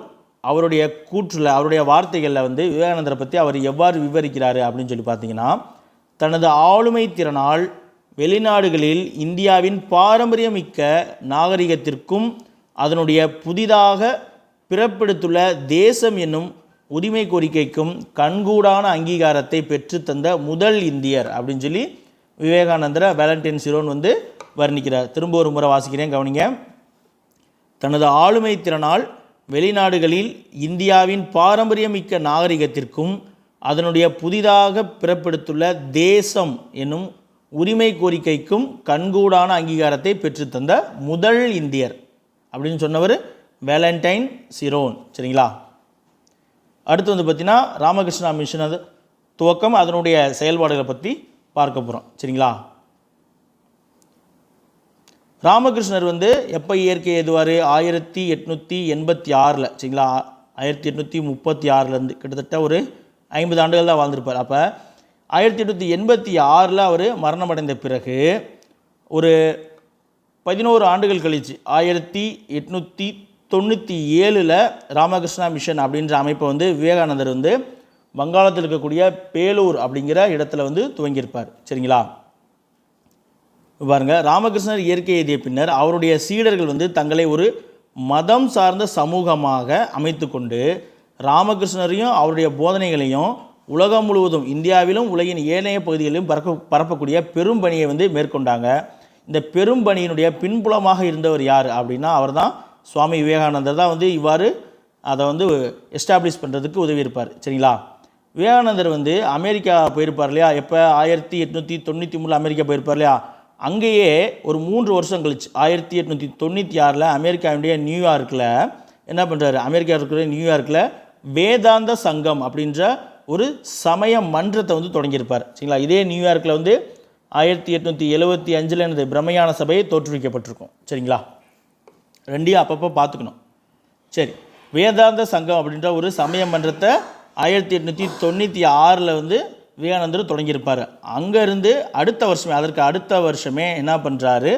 அவருடைய கூற்றில் அவருடைய வார்த்தைகளில் வந்து விவேகானந்தரை பற்றி அவர் எவ்வாறு விவரிக்கிறாரு அப்படின்னு சொல்லி பார்த்தீங்கன்னா தனது ஆளுமை திறனால் வெளிநாடுகளில் இந்தியாவின் பாரம்பரியமிக்க நாகரிகத்திற்கும் அதனுடைய புதிதாக பிறப்பெடுத்துள்ள தேசம் என்னும் உரிமை கோரிக்கைக்கும் கண்கூடான அங்கீகாரத்தை பெற்றுத்தந்த முதல் இந்தியர் அப்படின்னு சொல்லி விவேகானந்தரை வேலண்டைன் சிரோன் வந்து வர்ணிக்கிறார். திரும்ப ஒரு முறை வாசிக்கிறேன், கவனிங்க. தனது ஆளுமை திறனால் வெளிநாடுகளில் இந்தியாவின் பாரம்பரியமிக்க நாகரிகத்திற்கும் அதனுடைய புதிதாக பிறப்பெடுத்துள்ள தேசம் என்னும் உரிமை கோரிக்கைக்கும் கண்கூடான அங்கீகாரத்தை பெற்றுத்தந்த முதல் இந்தியர் அப்படின்னு சொன்னவர் வேலண்டைன் சிரோன். சரிங்களா? அடுத்து வந்து பார்த்திங்கன்னா ராமகிருஷ்ணா மிஷன் அது துவக்கம், அதனுடைய செயல்பாடுகளை பற்றி பார்க்க போகிறோம். சரிங்களா? ராமகிருஷ்ணர் வந்து எப்போ இயற்கை எழுதுவார்? 1886. சரிங்களா? 1836 கிட்டத்தட்ட ஒரு 50 ஆண்டுகள் தான் வாழ்ந்திருப்பார். அப்போ 1886 அவர் மரணமடைந்த பிறகு ஒரு 11 ஆண்டுகள் கழிச்சு 1897 ராமகிருஷ்ணா மிஷன் அப்படின்ற அமைப்பை வந்து விவேகானந்தர் வந்து வங்காளத்தில் இருக்கக்கூடிய பேலூர் அப்படிங்கிற இடத்துல வந்து துவங்கியிருப்பார். சரிங்களா? பாருங்க, ராமகிருஷ்ணர் இயற்கை எழுதிய பின்னர் அவருடைய சீடர்கள் வந்து தங்களை ஒரு மதம் சார்ந்த சமூகமாக அமைத்து கொண்டு ராமகிருஷ்ணரையும் அவருடைய போதனைகளையும் உலகம் முழுவதும், இந்தியாவிலும் உலகின் ஏனைய பகுதிகளிலும் பரப்பக்கூடிய பெரும் பணியை வந்து மேற்கொண்டாங்க. இந்த பெரும் பணியினுடைய பின்புலமாக இருந்தவர் யார் அப்படின்னா அவர் தான் சுவாமி விவேகானந்தர் தான் வந்து இவ்வாறு அதை வந்து எஸ்டாப்ளிஷ் பண்ணுறதுக்கு உதவி இருப்பார். சரிங்களா? விவேகானந்தர் வந்து அமெரிக்கா போயிருப்பார் இல்லையா? எப்போ 1893 அமெரிக்கா போயிருப்பார் இல்லையா? அங்கேயே ஒரு 3 வருஷம் கழிச்சு 1896 அமெரிக்காவுடைய நியூயார்க்கில் என்ன பண்ணுறாரு? அமெரிக்கா இருக்கிற நியூயார்க்கில் வேதாந்த சங்கம் அப்படின்ற ஒரு சமய மன்றத்தை வந்து தொடங்கியிருப்பார். சரிங்களா? இதே நியூயார்க்கில் வந்து 1875 எனது பிரம்மஞான சபை தோற்றுவிக்கப்பட்டிருக்கும். சரிங்களா? ரெண்டையும் அப்பப்போ பார்த்துக்கணும். சரி, வேதாந்த சங்கம் அப்படின்ற ஒரு சமய மன்றத்தை 1896 வந்து விவேகானந்தர் தொடங்கியிருப்பார். அங்கேருந்து அடுத்த வருஷமே, அதற்கு அடுத்த வருஷமே என்ன பண்ணுறாரு?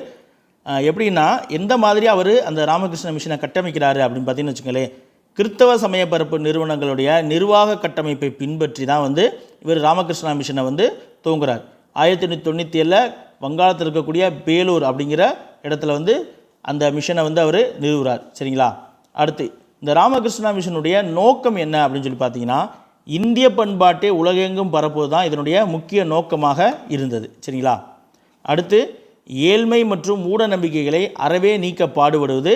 எப்படின்னா எந்த மாதிரி அவர் அந்த ராமகிருஷ்ண மிஷனை கட்டமைக்கிறாரு அப்படின்னு பார்த்தீங்கன்னு வச்சுக்கோங்களேன், கிறிஸ்தவ சமய பரப்பு நிறுவனங்களுடைய நிர்வாக கட்டமைப்பை பின்பற்றி தான் வந்து இவர் ராமகிருஷ்ணா மிஷனை வந்து துவங்குறார். 1897 வங்காளத்தில் இருக்கக்கூடிய பேலூர் அப்படிங்கிற இடத்துல வந்து அந்த மிஷனை வந்து அவர் நிறுவுறார். சரிங்களா? அடுத்து இந்த ராமகிருஷ்ணா மிஷனுடைய நோக்கம் என்ன அப்படின்னு சொல்லி பார்த்தீங்கன்னா, இந்திய பண்பாட்டை உலகெங்கும் பரப்புவது தான் இதனுடைய முக்கிய நோக்கமாக இருந்தது. சரிங்களா? அடுத்து ஏழ்மை மற்றும் மூட நம்பிக்கைகளை அறவே நீக்க பாடுபடுவது,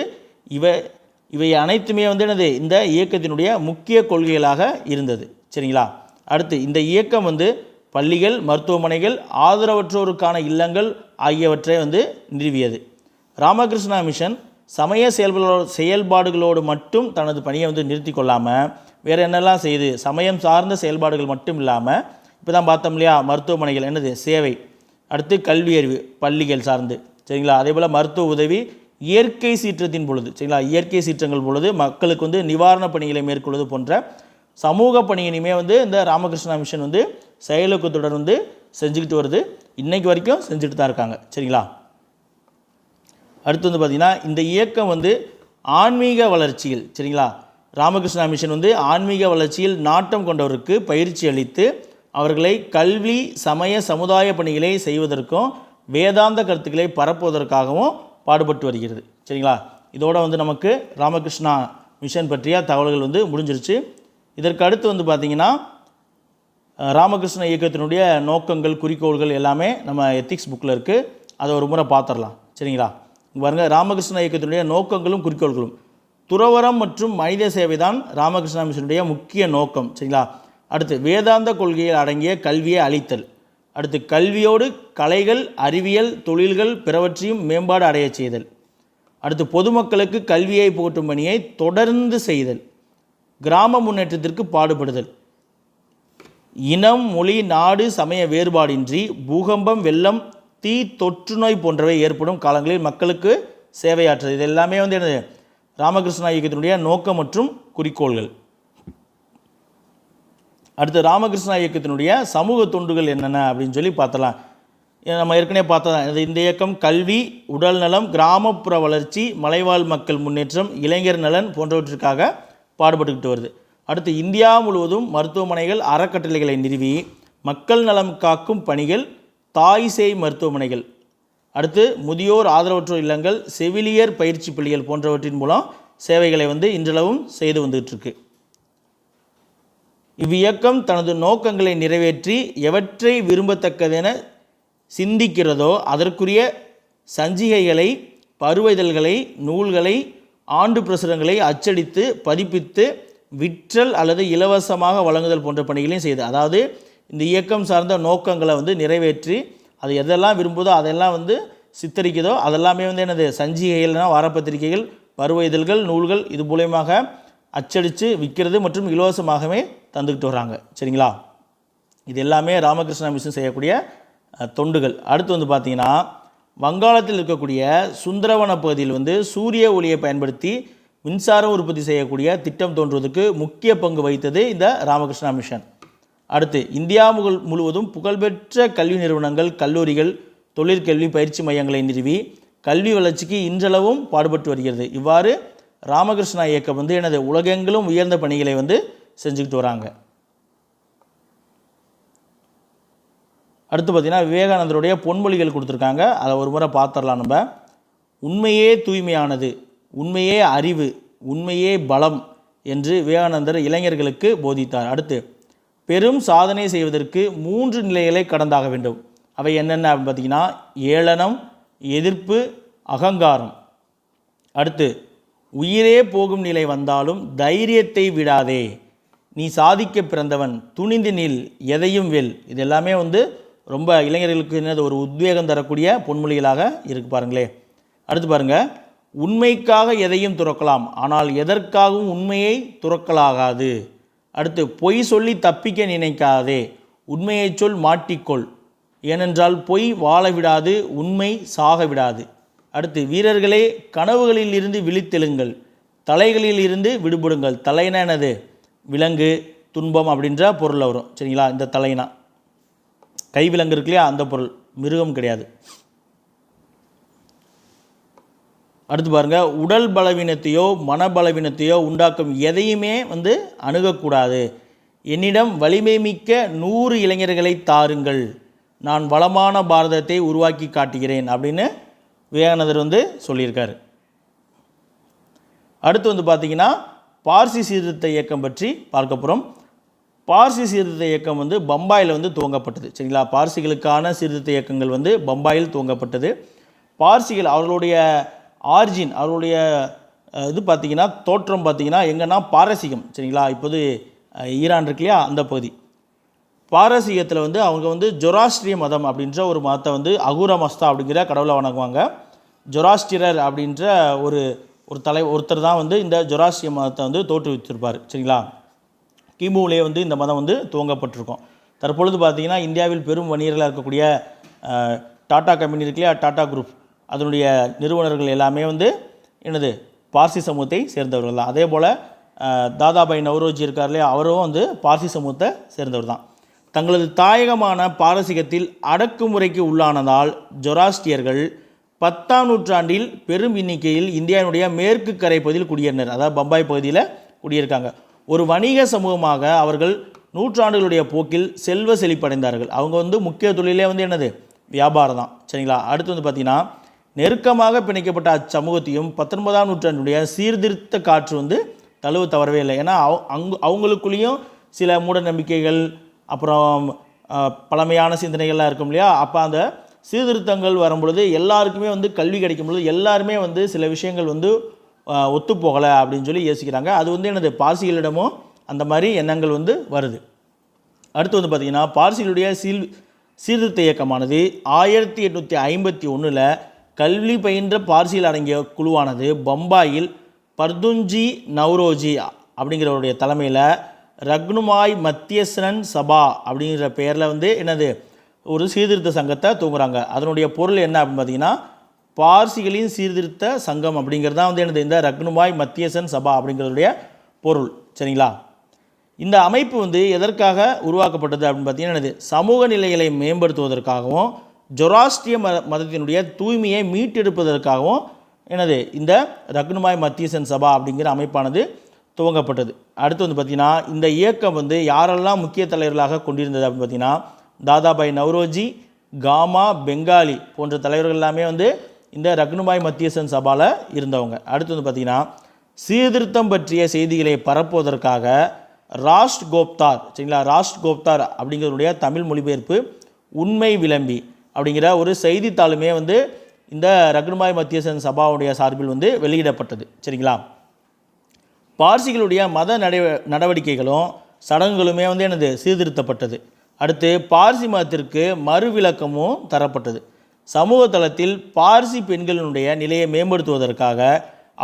இவை அனைத்துமே வந்து என்னது இந்த இயக்கத்தினுடைய முக்கிய கொள்கைகளாக இருந்தது. சரிங்களா? அடுத்து இந்த இயக்கம் வந்து பள்ளிகள், மருத்துவமனைகள், ஆதரவற்றோருக்கான இல்லங்கள் ஆகியவற்றை வந்து நிறுவியது. ராமகிருஷ்ணா மிஷன் சமய செயல்பாடுகளோடு மட்டும் தனது பணியை வந்து நிறுத்தி கொள்ளாமல் வேறு என்னெல்லாம் செய்யுது? சமயம் சார்ந்த செயல்பாடுகள் மட்டும் இல்லாமல், இப்போ தான் பார்த்தோம் இல்லையா, மருத்துவமனைகள் என்னது சேவை, அடுத்து கல்வி அறிவு பள்ளிகள் சார்ந்து. சரிங்களா? அதே போல் மருத்துவ உதவி, இயற்கை சீற்றத்தின் பொழுது, சரிங்களா, இயற்கை சீற்றங்கள் பொழுது மக்களுக்கு வந்து நிவாரணப் பணிகளை மேற்கொள்வது போன்ற சமூக பணியினுமே வந்து இந்த ராமகிருஷ்ணா மிஷன் வந்து செயலூக்கத்துடன் வந்து செஞ்சுக்கிட்டு வருது. இன்றைக்கு வரைக்கும் செஞ்சுட்டு தான் இருக்காங்க. சரிங்களா? அடுத்து வந்து பார்த்திங்கன்னா இந்த இயக்கம் வந்து ஆன்மீக வளர்ச்சியில், சரிங்களா, ராமகிருஷ்ணா மிஷன் வந்து ஆன்மீக வளர்ச்சியில் நாட்டம் கொண்டவருக்கு பயிற்சி அளித்து அவர்களை கல்வி, சமய, சமுதாய பணிகளை செய்வதற்கும் வேதாந்த கருத்துக்களை பரப்புவதற்காகவும் பாடுபட்டு வருகிறது. சரிங்களா? இதோடு வந்து நமக்கு ராமகிருஷ்ணா மிஷன் பற்றிய தகவல்கள் வந்து முடிஞ்சிருச்சு. இதற்கு அடுத்து வந்து பார்த்திங்கன்னா ராமகிருஷ்ண இயக்கத்தினுடைய நோக்கங்கள், குறிக்கோள்கள் எல்லாமே நம்ம எத்திக்ஸ் புக்கில் இருக்குது. அதை ஒரு முறை பார்த்துடலாம். சரிங்களா? பாருங்க, ராமகிருஷ்ண இயக்கத்தினுடைய நோக்கங்களும் குறிக்கோள்களும். துறவரம் மற்றும் மனித சேவை தான் ராமகிருஷ்ணா மிஷனுடைய முக்கிய நோக்கம். சரிங்களா? அடுத்து வேதாந்த கொள்கையில் அடங்கிய கல்வியை அளித்தல். அடுத்து கல்வியோடு கலைகள், அறிவியல், தொழில்கள் பிறவற்றையும் மேம்பாடு அடைய செய்தல். அடுத்து பொதுமக்களுக்கு கல்வியை போற்றும் பணியை தொடர்ந்து செய்தல். கிராம முன்னேற்றத்திற்கு பாடுபடுதல். இனம், மொழி, நாடு, சமய வேறுபாடின்றி பூகம்பம், வெள்ளம், தீ, தொற்றுநோய் போன்றவை ஏற்படும் காலங்களில் மக்களுக்கு சேவையாற்றுறது. இது எல்லாமே வந்து என்னது ராமகிருஷ்ணா இயக்கத்தினுடைய நோக்கம் மற்றும் குறிக்கோள்கள். அடுத்து ராமகிருஷ்ணா இயக்கத்தினுடைய சமூக தொண்டுகள் என்னென்ன அப்படின்னு சொல்லி பார்த்தலாம். நம்ம ஏற்கனவே பார்த்தோம், இந்த இயக்கம் கல்வி, உடல் நலம், கிராமப்புற வளர்ச்சி, மலைவாழ் மக்கள் முன்னேற்றம், இளைஞர் நலன் போன்றவற்றிற்காக பாடுபட்டுக்கிட்டு வருது. அடுத்து இந்தியா முழுவதும் மருத்துவமனைகள், அறக்கட்டளைகளை நிறுவி மக்கள் நலம் காக்கும் பணிகள், தாய் சேய் மருத்துவமனைகள், அடுத்து முதியோர் ஆதரவற்றோர் இல்லங்கள், செவிலியர் பயிற்சி பள்ளிகள் போன்றவற்றின் மூலம் சேவைகளை வந்து இன்றளவும் செய்து வந்துகிட்ருக்கு. இவ்வியக்கம் தனது நோக்கங்களை நிறைவேற்றி எவற்றை விரும்பத்தக்கதென சிந்திக்கிறதோ அதற்குரிய சஞ்சிகைகளை, பருவ இதழ்களை, நூல்களை, ஆண்டு பிரசுரங்களை அச்சடித்து பதிப்பித்து விற்றல் அல்லது இலவசமாக வழங்குதல் போன்ற பணிகளையும் செய்யுது. அதாவது இந்த இயக்கம் சார்ந்த நோக்கங்களை வந்து நிறைவேற்றி அது எதெல்லாம் விரும்புதோ அதெல்லாம் வந்து சித்தரிக்குதோ அதெல்லாமே வந்து என்னது சஞ்சிகைகள்னா வாரப்பத்திரிகைகள், பருவ இதழ்கள், நூல்கள் இது மூலயமாக அச்சடித்து விற்கிறது மற்றும் இலவசமாகவே தந்துக்கிட்டு வராங்க. சரிங்களா, இது எல்லாமே ராமகிருஷ்ணா மிஷன் செய்யக்கூடிய தொண்டுகள். அடுத்து வந்து பார்த்திங்கன்னா வங்காளத்தில் இருக்கக்கூடிய சுந்தரவன பகுதியில் வந்து சூரிய ஒளியை பயன்படுத்தி மின்சாரம் உற்பத்தி செய்யக்கூடிய திட்டம் தோன்றுவதற்கு முக்கிய பங்கு வகித்தது இந்த ராமகிருஷ்ணா மிஷன். அடுத்து இந்தியா முழுவதும் புகழ்பெற்ற கல்வி நிறுவனங்கள், கல்லூரிகள், தொழிற்கல்வி பயிற்சி மையங்களை நிறுவி கல்வி வளர்ச்சிக்கு இன்றளவும் பாடுபட்டு வருகிறது. இவ்வாறு ராமகிருஷ்ணா இயக்கம் வந்து எனது உலகெங்கிலும் உயர்ந்த பணிகளை வந்து செஞ்சுக்கிட்டு வராங்க. அடுத்து பார்த்திங்கன்னா விவேகானந்தருடைய பொன்மொழிகள் கொடுத்துருக்காங்க, அதை ஒரு முறை பார்த்துடலாம் நம்ம. உண்மையே தூய்மையானது, உண்மையே அறிவு, உண்மையே பலம் என்று விவேகானந்தர் இளைஞர்களுக்கு போதித்தார். அடுத்து பெரும் சாதனை செய்வதற்கு 3 நிலைகளை கடந்தாக வேண்டும். அவை என்னென்ன அப்படின்னு பார்த்திங்கன்னா ஏளனம், எதிர்ப்பு, அகங்காரம். அடுத்து உயிரே போகும் நிலை வந்தாலும் தைரியத்தை விடாதே, நீ சாதிக்க பிறந்தவன், துணிந்து நில், எதையும் வெல். இது எல்லாமே வந்து ரொம்ப இளைஞர்களுக்கு என்னது ஒரு உத்வேகம் தரக்கூடிய பொன்மொழிகளாக இருக்கு பாருங்களே. அடுத்து பாருங்கள், உண்மைக்காக எதையும் துறக்கலாம், ஆனால் எதற்காகவும் உண்மையை துறக்கலாகாது. அடுத்து பொய் சொல்லி தப்பிக்க நினைக்காதே, உண்மையை சொல் மாட்டிக்கொள், ஏனென்றால் பொய் வாழ விடாது, உண்மை சாக விடாது. அடுத்து வீரர்களே கனவுகளில் இருந்து விழித்தெழுங்கள், தலைகளில் இருந்து விடுபடுங்கள். தலைனா என்னது விலங்கு, துன்பம் அப்படின்ற பொருள் வரும். சரிங்களா, இந்த தலைனா கை விலங்கு இருக்கு இல்லையா, அந்த பொருள், மிருகம் கிடையாது. அடுத்து பாருங்கள், உடல் பலவீனத்தையோ மன பலவீனத்தையோ உண்டாக்கும் எதையுமே வந்து அணுகக்கூடாது. என்னிடம் வலிமை மிக்க 100 இளைஞர்களை தாருங்கள், நான் வளமான பாரதத்தை உருவாக்கி காட்டுகிறேன் அப்படின்னு விவேகானந்தர் வந்து சொல்லியிருக்காரு. அடுத்து வந்து பார்த்திங்கன்னா பார்சி சீர்திருத்த இயக்கம் பற்றி பார்க்க போகிறோம். பார்சி சீர்திருத்த இயக்கம் வந்து பம்பாயில் வந்து துவங்கப்பட்டது. சரிங்களா, பார்சிகளுக்கான சீர்திருத்த இயக்கங்கள் வந்து பம்பாயில் துவங்கப்பட்டது. பார்சிகள் அவர்களுடைய ஆர்ஜின், அவருடைய இது பார்த்திங்கன்னா தோற்றம் பார்த்திங்கன்னா எங்கன்னா பாரசீகம். சரிங்களா, இப்போது ஈரான் இருக்கு இல்லையா, அந்த பகுதி. பாரசீகத்தில் வந்து அவங்க வந்து ஜொராஸ்ட்ரிய மதம் அப்படின்ற ஒரு மதத்தை வந்து அகூரா மஸ்தா அப்படிங்கிற கடவுளை வணங்குவாங்க. ஜொராஸ்டிரர் அப்படின்ற ஒருத்தர் தான் வந்து இந்த ஜொராஸ்ட்ரிய மதத்தை வந்து தோற்றுவித்திருப்பார். சரிங்களா, கிமுவிலே வந்து இந்த மதம் வந்து துவங்கப்பட்டிருக்கும். தற்பொழுது பார்த்திங்கன்னா இந்தியாவில் பெரும் வணிகர்களாக இருக்கக்கூடிய டாடா கம்பெனி இருக்கு இல்லையா, டாடா குரூப், அதனுடைய நிறுவனர்கள் எல்லாமே வந்து என்னது பார்சி சமூகத்தை சேர்ந்தவர்கள் தான். அதே போல் தாதாபாய் நவ்ரோஜி இருக்கார் இல்லையா, அவரும் வந்து பார்சி சமூகத்தை சேர்ந்தவர் தான். தங்களது தாயகமான பாரசீகத்தில் அடக்குமுறைக்கு உள்ளானதால் ஜொராஸ்டியர்கள் 10ஆம் நூற்றாண்டில் பெரும் எண்ணிக்கையில் இந்தியாவினுடைய மேற்கு கரை பகுதியில் குடியேறினர். அதாவது பம்பாய் பகுதியில் குடியிருக்காங்க. ஒரு வணிக சமூகமாக அவர்கள் நூற்றாண்டுகளுடைய போக்கில் செல்வ செழிப்படைந்தார்கள். அவங்க வந்து முக்கிய தொழிலே வந்து என்னது வியாபாரம் தான். சரிங்களா, அடுத்து வந்து பார்த்திங்கன்னா நெருக்கமாக பிணைக்கப்பட்ட அச்சமூகத்தையும் 19ஆம் நூற்றாண்டுடைய சீர்திருத்த காற்று வந்து தழுவ தவறவே இல்லை. ஏன்னா அவங்களுக்குள்ளேயும் சில மூட நம்பிக்கைகள், அப்புறம் பழமையான சிந்தனைகள்லாம் இருக்கும் இல்லையா. அப்போ அந்த சீர்திருத்தங்கள் வரும்பொழுது எல்லாருக்குமே வந்து கல்வி கிடைக்கும் பொழுது எல்லாருமே வந்து சில விஷயங்கள் வந்து ஒத்துப்போகலை அப்படின்னு சொல்லி யோசிக்கிறாங்க. அது வந்து எனது பார்சிகளிடமும் அந்த மாதிரி எண்ணங்கள் வந்து வருது. அடுத்து வந்து பார்த்திங்கன்னா பார்சிகளுடைய சீர்திருத்த இயக்கமானது 1851 கல்வி பயின்ற பார்சியில் அடங்கிய குழுவானது பம்பாயில் பர்துஞ்சி நவ்ரோஜி அப்படிங்கிறவருடைய தலைமையில் ரக்னுமாய் மத்தியஸ்ரன் சபா அப்படிங்கிற பெயரில் வந்து என்னது ஒரு சீர்திருத்த சங்கத்தை தூங்குறாங்க. அதனுடைய பொருள் என்ன அப்படின்னு பார்த்திங்கன்னா பார்சிகளின் சீர்திருத்த சங்கம் அப்படிங்கிறது தான் வந்து என்னது இந்த ரக்னுமாய் மத்தியசன் சபா அப்படிங்கிறதுடைய பொருள். சரிங்களா, இந்த அமைப்பு வந்து எதற்காக உருவாக்கப்பட்டது அப்படின்னு பார்த்தீங்கன்னா என்னது சமூக நிலைகளை மேம்படுத்துவதற்காகவும் ஜொராஸ்ட்ரிய மதத்தினுடைய தூய்மையை மீட்டெடுப்பதற்காகவும் என்னது இந்த ரக்னுமாய் மத்தியசன் சபா அப்படிங்கிற அமைப்பானது துவங்கப்பட்டது. அடுத்து வந்து பார்த்திங்கன்னா இந்த இயக்கம் வந்து யாரெல்லாம் முக்கிய தலைவர்களாக கொண்டிருந்தது அப்படின்னு பார்த்திங்கன்னா தாதாபாய் நவ்ரோஜி, காமா, பெங்காலி போன்ற தலைவர்கள் எல்லாமே வந்து இந்த ரக்னுமாய் மத்தியசன் சபாவில் இருந்தவங்க. அடுத்து வந்து பார்த்திங்கன்னா சீர்திருத்தம் பற்றிய செய்திகளை பரப்புவதற்காக ராஷ்ட் கோப்தார், சரிங்களா, ராஷ்ட் கோப்தார் அப்படிங்கிறதுடைய தமிழ் மொழிபெயர்ப்பு உண்மை விளம்பி அப்படிங்கிற ஒரு செய்தித்தாளுமே வந்து இந்த ரக்னுமாய் மத்தியசன் சபாவுடைய சார்பில் வந்து வெளியிடப்பட்டது. சரிங்களா, பார்சிகளுடைய மத நடவடிக்கைகளும் சடங்குகளுமே வந்து எனது சீர்திருத்தப்பட்டது. அடுத்து பார்சி மதத்திற்கு மறுவிலக்கமும் தரப்பட்டது. சமூக தளத்தில் பார்சி பெண்களினுடைய நிலையை மேம்படுத்துவதற்காக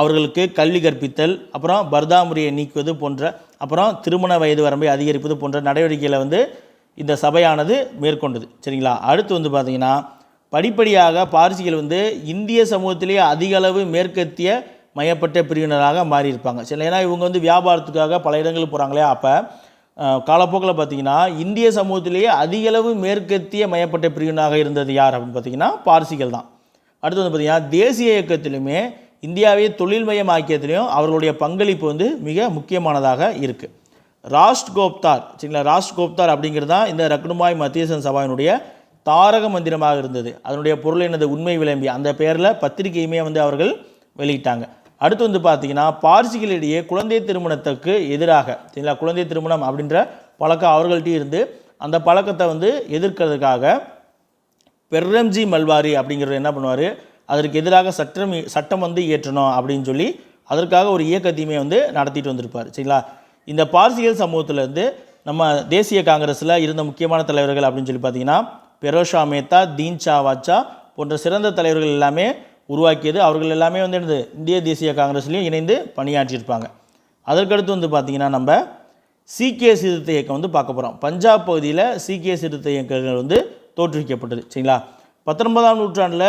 அவர்களுக்கு கல்வி கற்பித்தல், அப்புறம் பர்தா முறையை நீக்குவது போன்ற, அப்புறம் திருமண வயது வரம்பை அதிகரிப்பது போன்ற நடவடிக்கைகளை வந்து இந்த சபையானது மேற்கொண்டது. சரிங்களா. அடுத்து வந்து பார்த்திங்கன்னா படிப்படியாக பார்சிகள் வந்து இந்திய சமூகத்திலேயே அதிக அளவு மேற்கத்திய மையப்பட்ட பிரிவினராக மாறியிருப்பாங்க. சரி, ஏன்னா இவங்க வந்து வியாபாரத்துக்காக பல இடங்களுக்கு போகிறாங்களே. அப்போ காலப்போக்கில் பார்த்திங்கன்னா இந்திய சமூகத்திலேயே அதிகளவு மேற்கத்திய மையப்பட்ட பிரிவினராக இருந்தது யார் அப்படின்னு பார்த்திங்கன்னா பார்சிகள் தான். அடுத்து வந்து பார்த்திங்கன்னா தேசிய இயக்கத்திலுமே இந்தியாவை தொழில்மயமாக்கியத்திலையும் அவர்களுடைய பங்களிப்பு வந்து மிக முக்கியமானதாக இருக்குது. ராஷ்ட்கோப்தார், சரிங்களா, ராஷ்ட்கோப்தார் அப்படிங்கிறது தான் இந்த ரக்னுமாய் மத்தியஸ்தன் சபாவினுடைய தாரக மந்திரமாக இருந்தது. அதனுடைய பொருள் என்னது, உண்மை விளம்பி, அந்த பெயரில் பத்திரிகையுமே வந்து அவர்கள் வெளியிட்டாங்க. அடுத்து வந்து பார்த்திங்கன்னா பார்சிகளிடையே குழந்தை திருமணத்துக்கு எதிராக, சரிங்களா, குழந்தை திருமணம் அப்படின்ற பழக்கம் அவர்கள்ட்ட இருந்து அந்த பழக்கத்தை வந்து எதிர்க்கிறதுக்காக பெர்ரம்ஜி மல்வாரி அப்படிங்கிறவர் என்ன பண்ணுவார், அதற்கு எதிராக சட்டம் வந்து இயற்றணும் அப்படின்னு சொல்லி அதற்காக ஒரு இயக்கத்தையுமே வந்து நடத்திட்டு வந்திருப்பார். சரிங்களா. இந்த பார்சியல் சமூகத்திலேருந்து நம்ம தேசிய காங்கிரஸில் இருந்த முக்கியமான தலைவர்கள் அப்படின்னு சொல்லி பார்த்தீங்கன்னா பெரோஷா மேத்தா, தீன்சா வாச்சா போன்ற சிறந்த தலைவர்கள் எல்லாமே உருவாக்கியது. அவர்கள் எல்லாமே வந்து என்னது இந்திய தேசிய காங்கிரஸ்லையும் இணைந்து பணியாற்றியிருப்பாங்க. அதற்கடுத்து வந்து பார்த்திங்கன்னா நம்ம சீக்கிய சீர்திருத்த இயக்கம் வந்து பார்க்க போகிறோம். பஞ்சாப் பகுதியில் சீக்கிய சீர்திருத்த இயக்கங்கள் வந்து தோற்றுவிக்கப்பட்டது. சரிங்களா. 19ஆம் நூற்றாண்டில்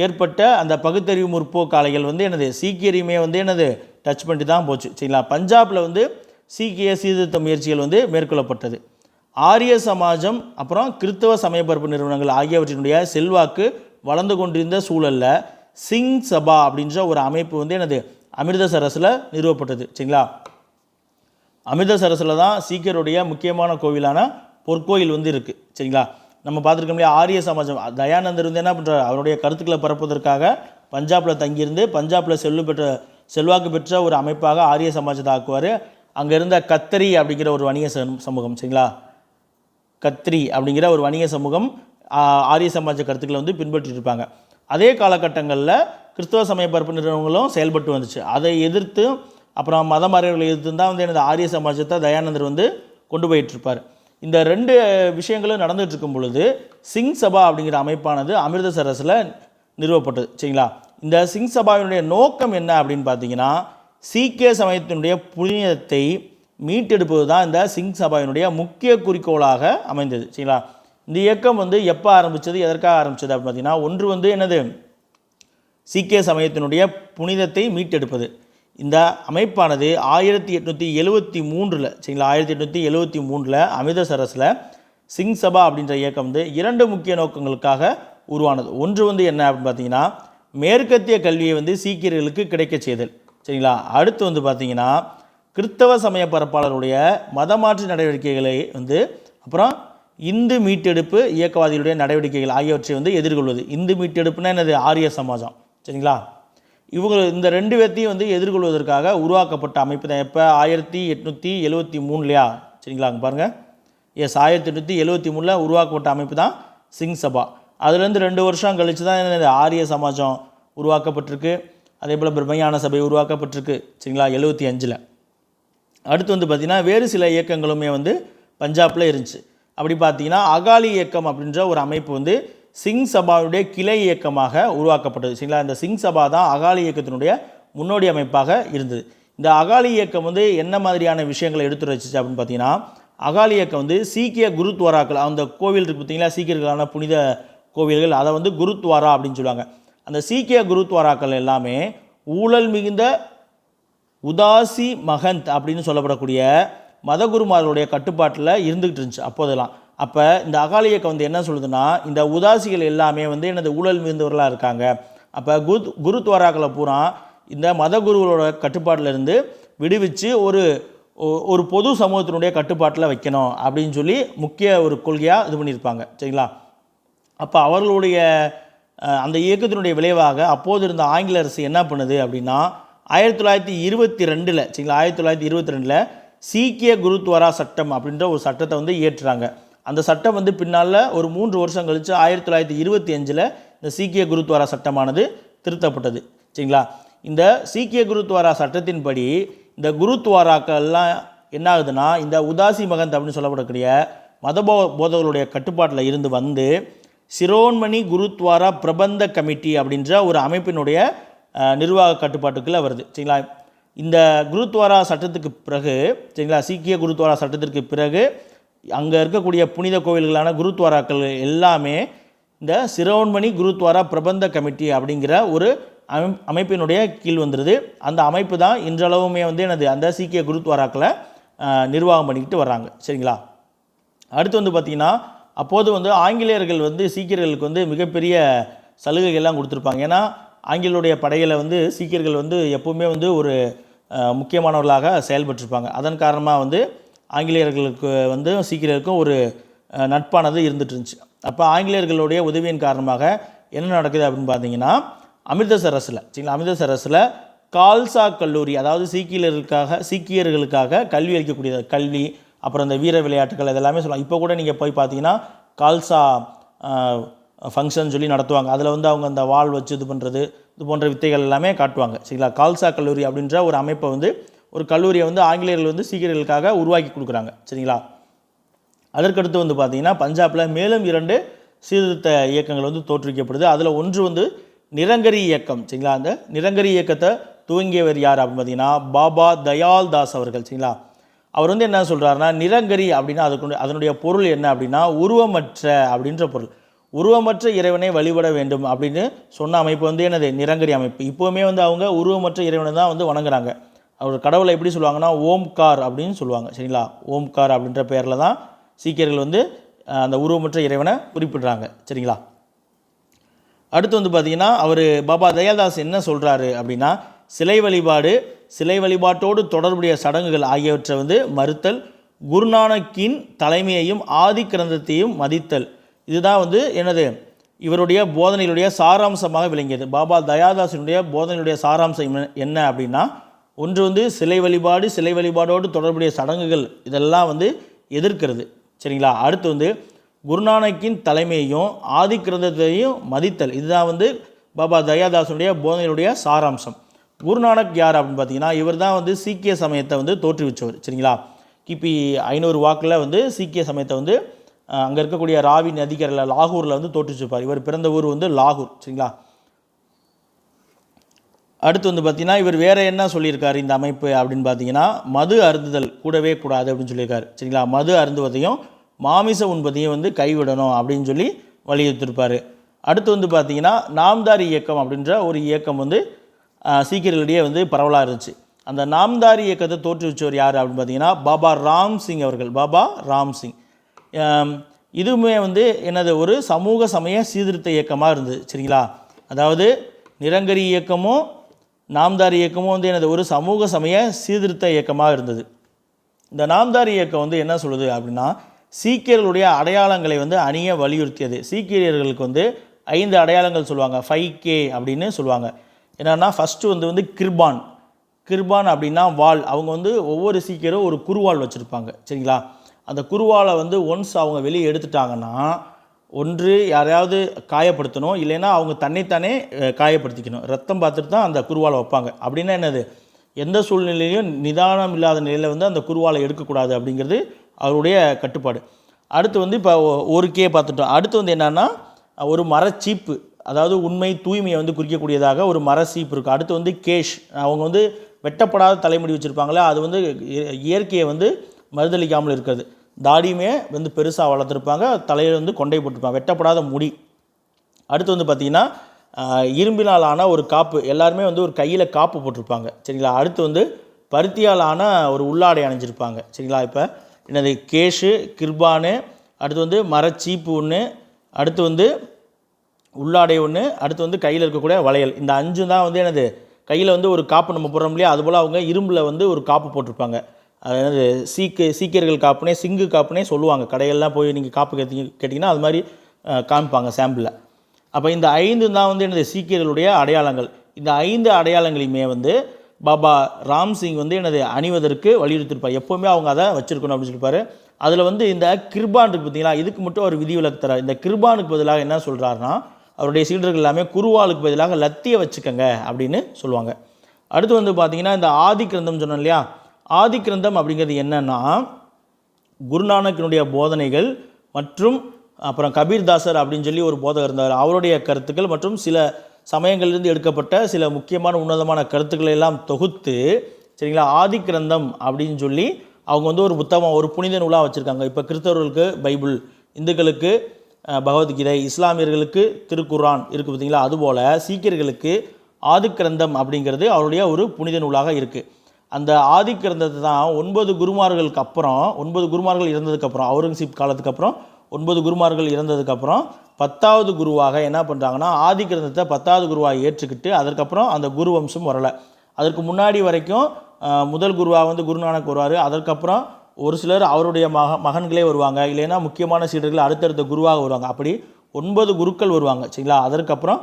ஏற்பட்ட அந்த பகுத்தறிவு முற்போக்கு அலைகள் வந்து என்னது சீக்கியரையுமே வந்து என்னது டச் பண்ணிட்டு தான் போச்சு. சரிங்களா. பஞ்சாபில் வந்து சீக்கிய சீர்திருத்த முயற்சிகள் வந்து மேற்கொள்ளப்பட்டது. ஆரிய சமாஜம் அப்புறம் கிறிஸ்தவ சமயப்பரப்பு நிறுவனங்கள் ஆகியவற்றினுடைய செல்வாக்கு வளர்ந்து கொண்டிருந்த சூழலில் சிங் சபா அப்படின்ற ஒரு அமைப்பு வந்து என்னது அமிர்தசரஸில் நிறுவப்பட்டது. சரிங்களா. அமிர்தசரஸில் தான் சீக்கியருடைய முக்கியமான கோவிலான பொற்கோயில் வந்து இருக்குது. சரிங்களா. நம்ம பார்த்துருக்கோம் இல்லையா, ஆரிய சமாஜம் தயானந்தர் வந்து என்ன பண்ணுறாரு, அவருடைய கருத்துக்களை பரப்புவதற்காக பஞ்சாபில் தங்கியிருந்து பஞ்சாபில் செல்வாக்கு பெற்ற ஒரு அமைப்பாக ஆரிய சமாஜத்தை ஆக்குவார். அங்கே இருந்த கத்திரி அப்படிங்கிற ஒரு வணிக சமூகம், சரிங்களா, கத்ரி அப்படிங்கிற ஒரு வணிக சமூகம் ஆரிய சமாஜ கருத்துக்களை வந்து பின்பற்றிட்டு இருப்பாங்க. அதே காலகட்டங்களில் கிறிஸ்தவ சமய பரப்பு நிறுவனங்களும் செயல்பட்டு வந்துச்சு. அதை எதிர்த்து அப்புறம் மத மாறியவர்களை எதிர்த்து தான் வந்து எனது ஆரிய சமாஜத்தை தயானந்தர் வந்து கொண்டு போயிட்டுருப்பார். இந்த ரெண்டு விஷயங்களும் நடந்துகிட்டு இருக்கும் பொழுது சிங் சபா அப்படிங்கிற அமைப்பானது அமிர்தசரஸில் நிறுவப்பட்டது. சரிங்களா. இந்த சிங் சபாவினுடைய நோக்கம் என்ன அப்படின்னு பார்த்தீங்கன்னா சீக்கிய சமயத்தினுடைய புனிதத்தை மீட்டெடுப்பது தான் இந்த சிங் சபாவினுடைய முக்கிய குறிக்கோளாக அமைந்தது. சரிங்களா. இந்த இயக்கம் வந்து எப்போ ஆரம்பித்தது, எதற்காக ஆரம்பித்தது அப்படின்னு பார்த்தீங்கன்னா ஒன்று வந்து என்னது சீக்கிய சமயத்தினுடைய புனிதத்தை மீட்டெடுப்பது. இந்த அமைப்பானது 1873 சரிங்களா 1873 அமிர்தசரஸில் சிங் சபா அப்படின்ற இயக்கம் வந்து இரண்டு முக்கிய நோக்கங்களுக்காக உருவானது. ஒன்று வந்து என்ன அப்படின்னு பார்த்தீங்கன்னா மேற்கத்திய கல்வியை வந்து சீக்கியர்களுக்கு கிடைக்க செய்தல். சரிங்களா. அடுத்து வந்து பார்த்திங்கன்னா கிறிஸ்தவ சமய பரப்பாளருடைய மதமாற்று நடவடிக்கைகளை வந்து அப்புறம் இந்து மீட்டெடுப்பு இயக்கவாதிகளுடைய நடவடிக்கைகள் ஆகியவற்றை வந்து எதிர்கொள்வது. இந்து மீட்டெடுப்புனா என்னது, ஆரிய சமாஜம். சரிங்களா. இவங்க இந்த ரெண்டு பேர்த்தையும் வந்து எதிர்கொள்வதற்காக உருவாக்கப்பட்ட அமைப்பு தான். எப்போ 1873 சரிங்களா. அங்கே பாருங்கள், 1873 உருவாக்கப்பட்ட அமைப்பு தான் சிங் சபா. அதுலேருந்து 2 வருஷம் கழித்து தான் என்னது ஆரிய சமாஜம் உருவாக்கப்பட்டிருக்கு. அதே போல் பிரம்மஞான சபை உருவாக்கப்பட்டிருக்கு. சரிங்களா 75. அடுத்து வந்து பார்த்திங்கன்னா வேறு சில இயக்கங்களுமே வந்து பஞ்சாபில் இருந்துச்சு. அப்படி பார்த்தீங்கன்னா அகாலி இயக்கம் அப்படின்ற ஒரு அமைப்பு வந்து சிங் சபாவுடைய கிளை இயக்கமாக உருவாக்கப்பட்டது. சரிங்களா. இந்த சிங் சபா தான் அகாலி இயக்கத்தினுடைய முன்னோடி அமைப்பாக இருந்தது. இந்த அகாலி இயக்கம் வந்து என்ன மாதிரியான விஷயங்களை எடுத்துரைச்சிச்சு அப்படின்னு பார்த்தீங்கன்னா அகாலி இயக்கம் வந்து சீக்கிய குருத்வாராக்கள், அந்த கோவில் இருக்குது பார்த்தீங்களா, சீக்கியர்களான புனித கோவில்கள், அதை வந்து குருத்வாரா அப்படின்னு சொல்லுவாங்க. அந்த சீக்கிய குருத்வாராக்கள் எல்லாமே ஊழல் மிகுந்த உதாசி மகந்த் அப்படின்னு சொல்லப்படக்கூடிய மதகுருமார்களுடைய கட்டுப்பாட்டில் இருந்துகிட்டு இருந்துச்சு அப்போதெல்லாம். அப்போ இந்த அகாலி இயக்கம் வந்து என்ன சொல்லுதுன்னா இந்த உதாசிகள் எல்லாமே வந்து எனது ஊழல் மிகுந்தவர்களாக இருக்காங்க. அப்போ குருத்வாராக்களை பூரா இந்த மதகுருவோட கட்டுப்பாட்டில் இருந்து விடுவிச்சு ஒரு பொது சமூகத்தினுடைய கட்டுப்பாட்டில் வைக்கணும் அப்படின்னு சொல்லி முக்கிய ஒரு கொள்கையாக இது பண்ணியிருப்பாங்க. சரிங்களா. அப்போ அவர்களுடைய அந்த இயக்கத்தினுடைய விளைவாக அப்போது இருந்த ஆங்கில அரசு என்ன பண்ணுது அப்படின்னா 1922 சரிங்களா 1922 சீக்கிய குருத்வாரா சட்டம் அப்படின்ற ஒரு சட்டத்தை வந்து இயற்றுறாங்க. அந்த சட்டம் வந்து பின்னால் ஒரு 3 வருஷம் கழித்து 1925 இந்த சீக்கிய குருத்வாரா சட்டமானது திருத்தப்பட்டது. சரிங்களா. இந்த சீக்கிய குருத்வாரா சட்டத்தின்படி இந்த குருத்வாராக்கள்லாம் என்ன ஆகுதுன்னா இந்த உதாசி மகந்த் அப்படின்னு சொல்லப்படக்கூடிய மத போதகர்களுடைய கட்டுப்பாட்டில் இருந்து வந்து சிரோன்மணி குருத்வாரா பிரபந்த கமிட்டி அப்படின்ற ஒரு அமைப்பினுடைய நிர்வாக கட்டுப்பாட்டுக்குள்ளே வருது. சரிங்களா? இந்த குருத்வாரா சட்டத்துக்கு பிறகு, சரிங்களா, சீக்கிய குருத்வாரா சட்டத்திற்கு பிறகு அங்கே இருக்கக்கூடிய புனித கோவில்களான குருத்வாராக்கள் எல்லாமே இந்த சிரோன்மணி குருத்வாரா பிரபந்த கமிட்டி அப்படிங்கிற ஒரு அமைப்பினுடைய கீழ் வந்துடுது. அந்த அமைப்பு தான் இன்றளவுமே வந்து அந்த சீக்கிய குருத்வாராக்களை நிர்வாகம் பண்ணிக்கிட்டு வர்றாங்க. சரிங்களா? அடுத்து வந்து பார்த்திங்கன்னா அப்போது வந்து ஆங்கிலேயர்கள் வந்து சீக்கியர்களுக்கு வந்து மிகப்பெரிய சலுகைகள்லாம் கொடுத்துருப்பாங்க. ஏன்னா ஆங்கிலேயருடைய படைகளை வந்து சீக்கியர்கள் வந்து எப்போவுமே வந்து ஒரு முக்கியமானவர்களாக செயல்பட்டிருப்பாங்க. அதன் காரணமாக வந்து ஆங்கிலேயர்களுக்கு வந்து சீக்கியர்களுக்கும் ஒரு நட்பானது இருந்துட்டு இருந்துச்சு. அப்போ ஆங்கிலேயர்களுடைய உதவியின் காரணமாக என்ன நடக்குது அப்படின்னு பார்த்தீங்கன்னா அமிர்தசரஸில், சரிங்களா, அமிர்தசரஸில் கால்சா கல்லூரி, அதாவது சீக்கியர்களுக்காக கல்வி அளிக்கக்கூடியது, கல்வி அப்புறம் இந்த வீர விளையாட்டுகள் இதெல்லாமே சொல்லலாம். இப்போ கூட நீங்கள் போய் பார்த்தீங்கன்னா கால்சா ஃபங்க்ஷன் சொல்லி நடத்துவாங்க. அதில் வந்து அவங்க அந்த வாள் வச்சு இது பண்ணுறது, இது போன்ற வித்தைகள் எல்லாமே காட்டுவாங்க. சரிங்களா? கால்சா கல்லூரி அப்படின்ற ஒரு அமைப்பை வந்து, ஒரு கல்லூரியை வந்து ஆங்கிலேயர்கள் வந்து சீக்கியர்களுக்காக உருவாக்கி கொடுக்குறாங்க. சரிங்களா? அதற்கடுத்து வந்து பார்த்திங்கன்னா பஞ்சாபில் மேலும் 2 சீர்திருத்த இயக்கங்கள் வந்து தோற்றுவிக்கப்படுது. அதில் ஒன்று வந்து நிரங்கரி இயக்கம். சரிங்களா? அந்த நிரங்கரி இயக்கத்தை துவங்கியவர் யார் அப்படின்னு பார்த்தீங்கன்னா பாபா தயால் தாஸ் அவர்கள். சரிங்களா? அவர் வந்து என்ன சொல்கிறாருன்னா நிரங்கரி அப்படின்னா அதனுடைய பொருள் என்ன அப்படின்னா உருவமற்ற அப்படின்ற பொருள். உருவமற்ற இறைவனை வழிபட வேண்டும் அப்படின்னு சொன்ன அமைப்பு வந்து என்னது நிரங்கரி அமைப்பு. இப்போவுமே வந்து அவங்க உருவமற்ற இறைவனை தான் வந்து வணங்குறாங்க. அவர் கடவுளை எப்படி சொல்லுவாங்கன்னா ஓம்கார் அப்படின்னு சொல்லுவாங்க. சரிங்களா? ஓம்கார் அப்படின்ற பெயரில் தான் சீக்கியர்கள் வந்து அந்த உருவமற்ற இறைவனை குறிப்பிடுறாங்க. சரிங்களா? அடுத்து வந்து பார்த்திங்கன்னா அவர் பாபா தயால்தாஸ் என்ன சொல்கிறாரு அப்படின்னா சிலை வழிபாட்டோடு தொடர்புடைய சடங்குகள் ஆகியவற்றை வந்து மறுத்தல், குருநானக்கின் தலைமையையும் ஆதி கிரந்தத்தையும் மதித்தல், இதுதான் வந்து என்னது இவருடைய போதனையுடைய சாராம்சமாக விளங்கியது. பாபா தயாதாசினுடைய போதனையுடைய சாராம்சம் என்ன அப்படின்னா ஒன்று வந்து சிலை வழிபாடோடு தொடர்புடைய சடங்குகள் இதெல்லாம் வந்து எதிர்க்கிறது. சரிங்களா? அடுத்து வந்து குருநானக்கின் தலைமையையும் ஆதி கிரந்தத்தையும் மதித்தல், இதுதான் வந்து பாபா தயாதாசனுடைய போதனையுடைய சாராம்சம். குருநானக் யார் அப்படின்னு பார்த்தீங்கன்னா இவர் தான் வந்து சீக்கிய சமயத்தை வந்து தோற்றுவிச்சவர். சரிங்களா? கிபி 500 வாக்கில் வந்து சீக்கிய சமயத்தை வந்து அங்கே இருக்கக்கூடிய ராவி நதிக்கரையில் லாகூரில் வந்து தோற்றுவிச்சிருப்பார். இவர் பிறந்த ஊர் வந்து லாகூர். சரிங்களா? அடுத்து வந்து பார்த்திங்கன்னா இவர் வேறு என்ன சொல்லியிருக்காரு இந்த அமைப்பு அப்படின்னு பார்த்தீங்கன்னா மது அருந்துதல் கூடவே கூடாது அப்படின்னு சொல்லியிருக்காரு. சரிங்களா? மது அருந்துவதையும் மாமிச உண்பதையும் வந்து கைவிடணும் அப்படின்னு சொல்லி வலியுறுத்திருப்பார். அடுத்து வந்து பார்த்திங்கன்னா நாம்தாரி இயக்கம் அப்படின்ற ஒரு இயக்கம் வந்து சீக்கியர்களிடையே வந்து பரவலாக இருந்துச்சு. அந்த நாம்தாரி இயக்கத்தை தோற்றுவிச்சவர் யார் அப்படின்னு பார்த்தீங்கன்னா பாபா ராம்சிங் அவர்கள். பாபா ராம்சிங் இதுவுமே வந்து என்னது ஒரு சமூக சமய சீர்திருத்த இயக்கமாக இருந்தது. சரிங்களா? அதாவது நிரங்கரி இயக்கமும் நாம்தாரி இயக்கமும் வந்து எனது ஒரு சமூக சமய சீர்திருத்த இயக்கமாக இருந்தது. இந்த நாம்தாரி இயக்கம் வந்து என்ன சொல்லுது அப்படின்னா சீக்கியர்களுடைய அடையாளங்களை வந்து அணிய வலியுறுத்தியது. சீக்கியர்களுக்கு வந்து 5 அடையாளங்கள் சொல்லுவாங்க, 5K அப்படின்னு சொல்லுவாங்க. என்னென்னா ஃபஸ்ட்டு வந்து கிர்பான் அப்படின்னா வாள். அவங்க வந்து ஒவ்வொரு சீக்கியரும் ஒரு குருவாள் வச்சுருப்பாங்க. சரிங்களா? அந்த குருவாலை வந்து ஒன்ஸ் அவங்க வெளியே எடுத்துட்டாங்கன்னா ஒன்று யாரையாவது காயப்படுத்தணும், இல்லைன்னா அவங்க தன்னைத்தானே காயப்படுத்திக்கணும். ரத்தம் பார்த்துட்டு தான் அந்த குருவாலை வைப்பாங்க. அப்படின்னா என்னது எந்த சூழ்நிலையிலையும் நிதானம் இல்லாத நிலையில் வந்து அந்த குருவாலை எடுக்கக்கூடாது அப்படிங்கிறது அவருடைய கட்டுப்பாடு. அடுத்து வந்து இப்போ ஒரு கே பார்த்துட்டோம். அடுத்து வந்து என்னென்னா ஒரு மரச்சீப்பு, அதாவது உண்மை தூய்மையை வந்து குறிக்கக்கூடியதாக ஒரு மரச்சீப்பு இருக்குது. அடுத்து வந்து கேஷ், அவங்க வந்து வெட்டப்படாத தலைமுடி வச்சுருப்பாங்களே, அது வந்து இயற்கையை வந்து மறுதளிக்காமல் இருக்கிறது. தாடியுமே வந்து பெருசாக வளர்த்துருப்பாங்க, தலையில் வந்து கொண்டை போட்டிருப்பாங்க, வெட்டப்படாத முடி. அடுத்து வந்து பார்த்திங்கன்னா இரும்பினால் ஆன ஒரு காப்பு, எல்லாருமே வந்து ஒரு கையில் காப்பு போட்டிருப்பாங்க. சரிங்களா? அடுத்து வந்து பருத்தியால் ஆன ஒரு உள்ளாடை அணிஞ்சிருப்பாங்க. சரிங்களா? இப்போ என்னது கேஷு, கிர்பானு, அடுத்து வந்து மரச்சீப்பு ஒன்று, அடுத்து வந்து உள்ளாடை ஒன்று, அடுத்து வந்து கையில் இருக்கக்கூடிய வளையல். இந்த 5 தான் வந்து என்னது கையில் வந்து ஒரு காப்பு நம்ம போடுறோம் இல்லையா, அதுபோல் அவங்க இரும்பில் வந்து ஒரு காப்பு போட்டிருப்பாங்க. அதாவது சீக்கியர்கள் காப்புனே சிங்கு காப்புனே சொல்லுவாங்க. கடையெல்லாம் போய் நீங்கள் காப்பு கேட்டிங்கன்னா அது மாதிரி காமிப்பாங்க சாம்பிளில். அப்போ இந்த 5 தான் வந்து என்னது சீக்கியர்களுடைய அடையாளங்கள். இந்த 5 அடையாளங்களையுமே வந்து பாபா ராம்சிங் வந்து என்னது அணிவதற்கு வலியுறுத்திருப்பார். எப்போவுமே அவங்க அதை வச்சுருக்கணும் அப்படின்னு சொல்லியிருப்பார். அதில் வந்து இந்த கிர்பான் இருக்குது பார்த்தீங்களா, இதுக்கு மட்டும் ஒரு விதிவிலக்கு தரார். இந்த கிர்பானுக்கு பதிலாக என்ன சொல்கிறாருன்னா அவருடைய சீடர்கள் எல்லாமே குருவாளுக்கு பதிலாக லத்தியை வச்சுக்கங்க அப்படின்னு சொல்லுவாங்க. அடுத்து வந்து பார்த்திங்கன்னா இந்த ஆதி கிரந்தம் சொன்னோம் இல்லையா, ஆதி கிரந்தம் அப்படிங்கிறது என்னென்னா குருநானக்கினுடைய போதனைகள் மற்றும் அப்புறம் கபீர்தாசர் அப்படின்னு சொல்லி ஒரு போதகர் இருந்தார், அவருடைய கருத்துக்கள் மற்றும் சில சமயங்களிலிருந்து எடுக்கப்பட்ட சில முக்கியமான உன்னதமான கருத்துக்களை எல்லாம் தொகுத்து சரிங்களா ஆதி கிரந்தம் அப்படின்னு சொல்லி அவங்க வந்து ஒரு புத்தகம், ஒரு புனித நூலாக வச்சுருக்காங்க. இப்போ கிறிஸ்தவர்களுக்கு பைபிள், இந்துக்களுக்கு பகவத்கீதை, இஸ்லாமியர்களுக்கு திருக்குரான் இருக்குது பார்த்தீங்களா, அதுபோல் சீக்கியர்களுக்கு ஆதி கிரந்தம் அப்படிங்கிறது அவருடைய ஒரு புனித நூலாக இருக்குது. அந்த ஆதி கிரந்தத்தை தான் 9 குருமார்களுக்கு அப்புறம், 9 குருமார்கள் இறந்ததுக்கப்புறம், அவுரங்கசீப் காலத்துக்கு அப்புறம் 9 குருமார்கள் இறந்ததுக்கப்புறம் 10வது குருவாக என்ன பண்ணுறாங்கன்னா ஆதி கிரந்தத்தை 10வது குருவாக ஏற்றுக்கிட்டு அதற்கப்புறம் அந்த குரு வம்சம் வரலை. அதற்கு முன்னாடி வரைக்கும் முதல் குருவாக வந்து குருநானக் வருவார். அதற்கப்புறம் ஒரு சிலர் அவருடைய மகன்களே வருவாங்க, இல்லைன்னா முக்கியமான சீடர்கள் அடுத்தடுத்த குருவாக வருவாங்க. அப்படி 9 குருக்கள் வருவாங்க சரிங்களா. அதற்கப்புறம்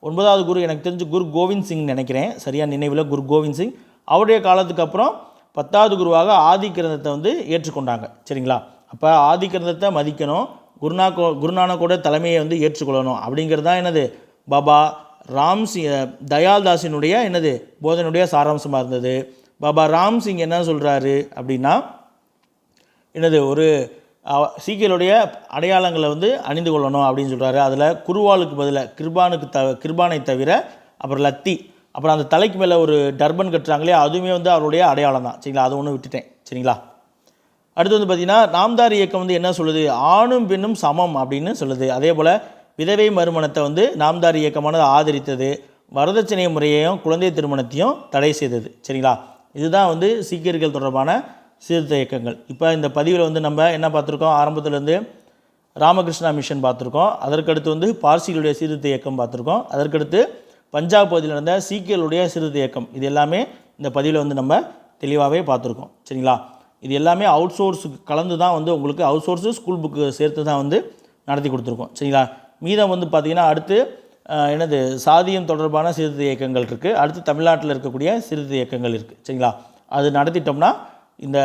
9வது குரு எனக்கு தெரிஞ்சு குரு கோவிந்த் சிங் நினைக்கிறேன், சரியாக நினைவில் குரு கோவிந்த் சிங். அவருடைய காலத்துக்கு அப்புறம் 10வது குருவாக ஆதி கிரந்தத்தை வந்து ஏற்றுக்கொண்டாங்க சரிங்களா. அப்போ ஆதி கிரந்தத்தை மதிக்கணும், குருநானக்கோட தலைமையை வந்து ஏற்றுக்கொள்ளணும் அப்படிங்கிறது தான் என்னது பாபா தயால்தாஸினுடைய என்னது போதனுடைய சாராம்சமாக இருந்தது. பாபா ராம் சிங் என்ன சொல்கிறாரு அப்படின்னா என்னது ஒரு சீக்கியருடைய அடையாளங்களை வந்து அணிந்து கொள்ளணும் அப்படின்னு சொல்கிறாரு. அதில் குருவாலுக்கு பதிலாக கிருபானை தவிர அப்புறம் லத்தி, அப்புறம் அந்த தலைக்கு மேலே ஒரு டர்பன் கட்டுறாங்களே, அதுவுமே வந்து அவருடைய அடையாளம் தான் சரிங்களா. அது ஒன்று விட்டுட்டேன் சரிங்களா. அடுத்து வந்து பார்த்திங்கன்னா நாம்தார் இயக்கம் வந்து என்ன சொல்லுது, ஆணும் பெண்ணும் சமம் அப்படின்னு சொல்லுது. அதே போல் விதவை மறுமணத்தை வந்து நாம்தார் இயக்கமானது ஆதரித்தது, வரதட்சணை முறையையும் குழந்தை திருமணத்தையும் தடை செய்தது சரிங்களா. இதுதான் வந்து சீக்கியர்கள் தொடர்பான சீர்திருத்த இயக்கங்கள். இப்போ இந்த பதிவில் வந்து நம்ம என்ன பார்த்துருக்கோம், ஆரம்பத்துலேருந்து ராமகிருஷ்ணா மிஷன் பார்த்துருக்கோம், அதற்கடுத்து வந்து பார்சிகளுடைய சீர்திருத்த இயக்கம் பார்த்துருக்கோம், அதற்கடுத்து பஞ்சாப் பகுதியில் நடந்த சீக்கியர்களுடைய சீர்திருத்த இயக்கம், இது எல்லாமே இந்த பதிவில் வந்து நம்ம தெளிவாகவே பார்த்துருக்கோம் சரிங்களா. இது எல்லாமே அவுட் சோர்ஸுக்கு கலந்து தான் வந்து உங்களுக்கு அவுட் சோர்ஸு ஸ்கூல் புக்கு சேர்த்து தான் வந்து நடத்தி கொடுத்துருக்கோம் சரிங்களா. மீதம் வந்து பார்த்திங்கன்னா அடுத்து என்னது சாதியம் தொடர்பான சீர்திருத்த இயக்கங்கள் இருக்குது, அடுத்து தமிழ்நாட்டில் இருக்கக்கூடிய சீர்திருத்த இயக்கங்கள் இருக்குது சரிங்களா. அது நடத்திட்டோம்னா இந்த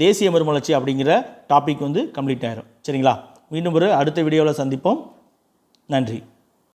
தேசிய மறுமலர்ச்சி அப்படிங்கிற டாபிக் வந்து கம்ப்ளீட் ஆயிரும் சரிங்களா. மீண்டும் ஒரு அடுத்த வீடியோவில் சந்திப்போம். நன்றி.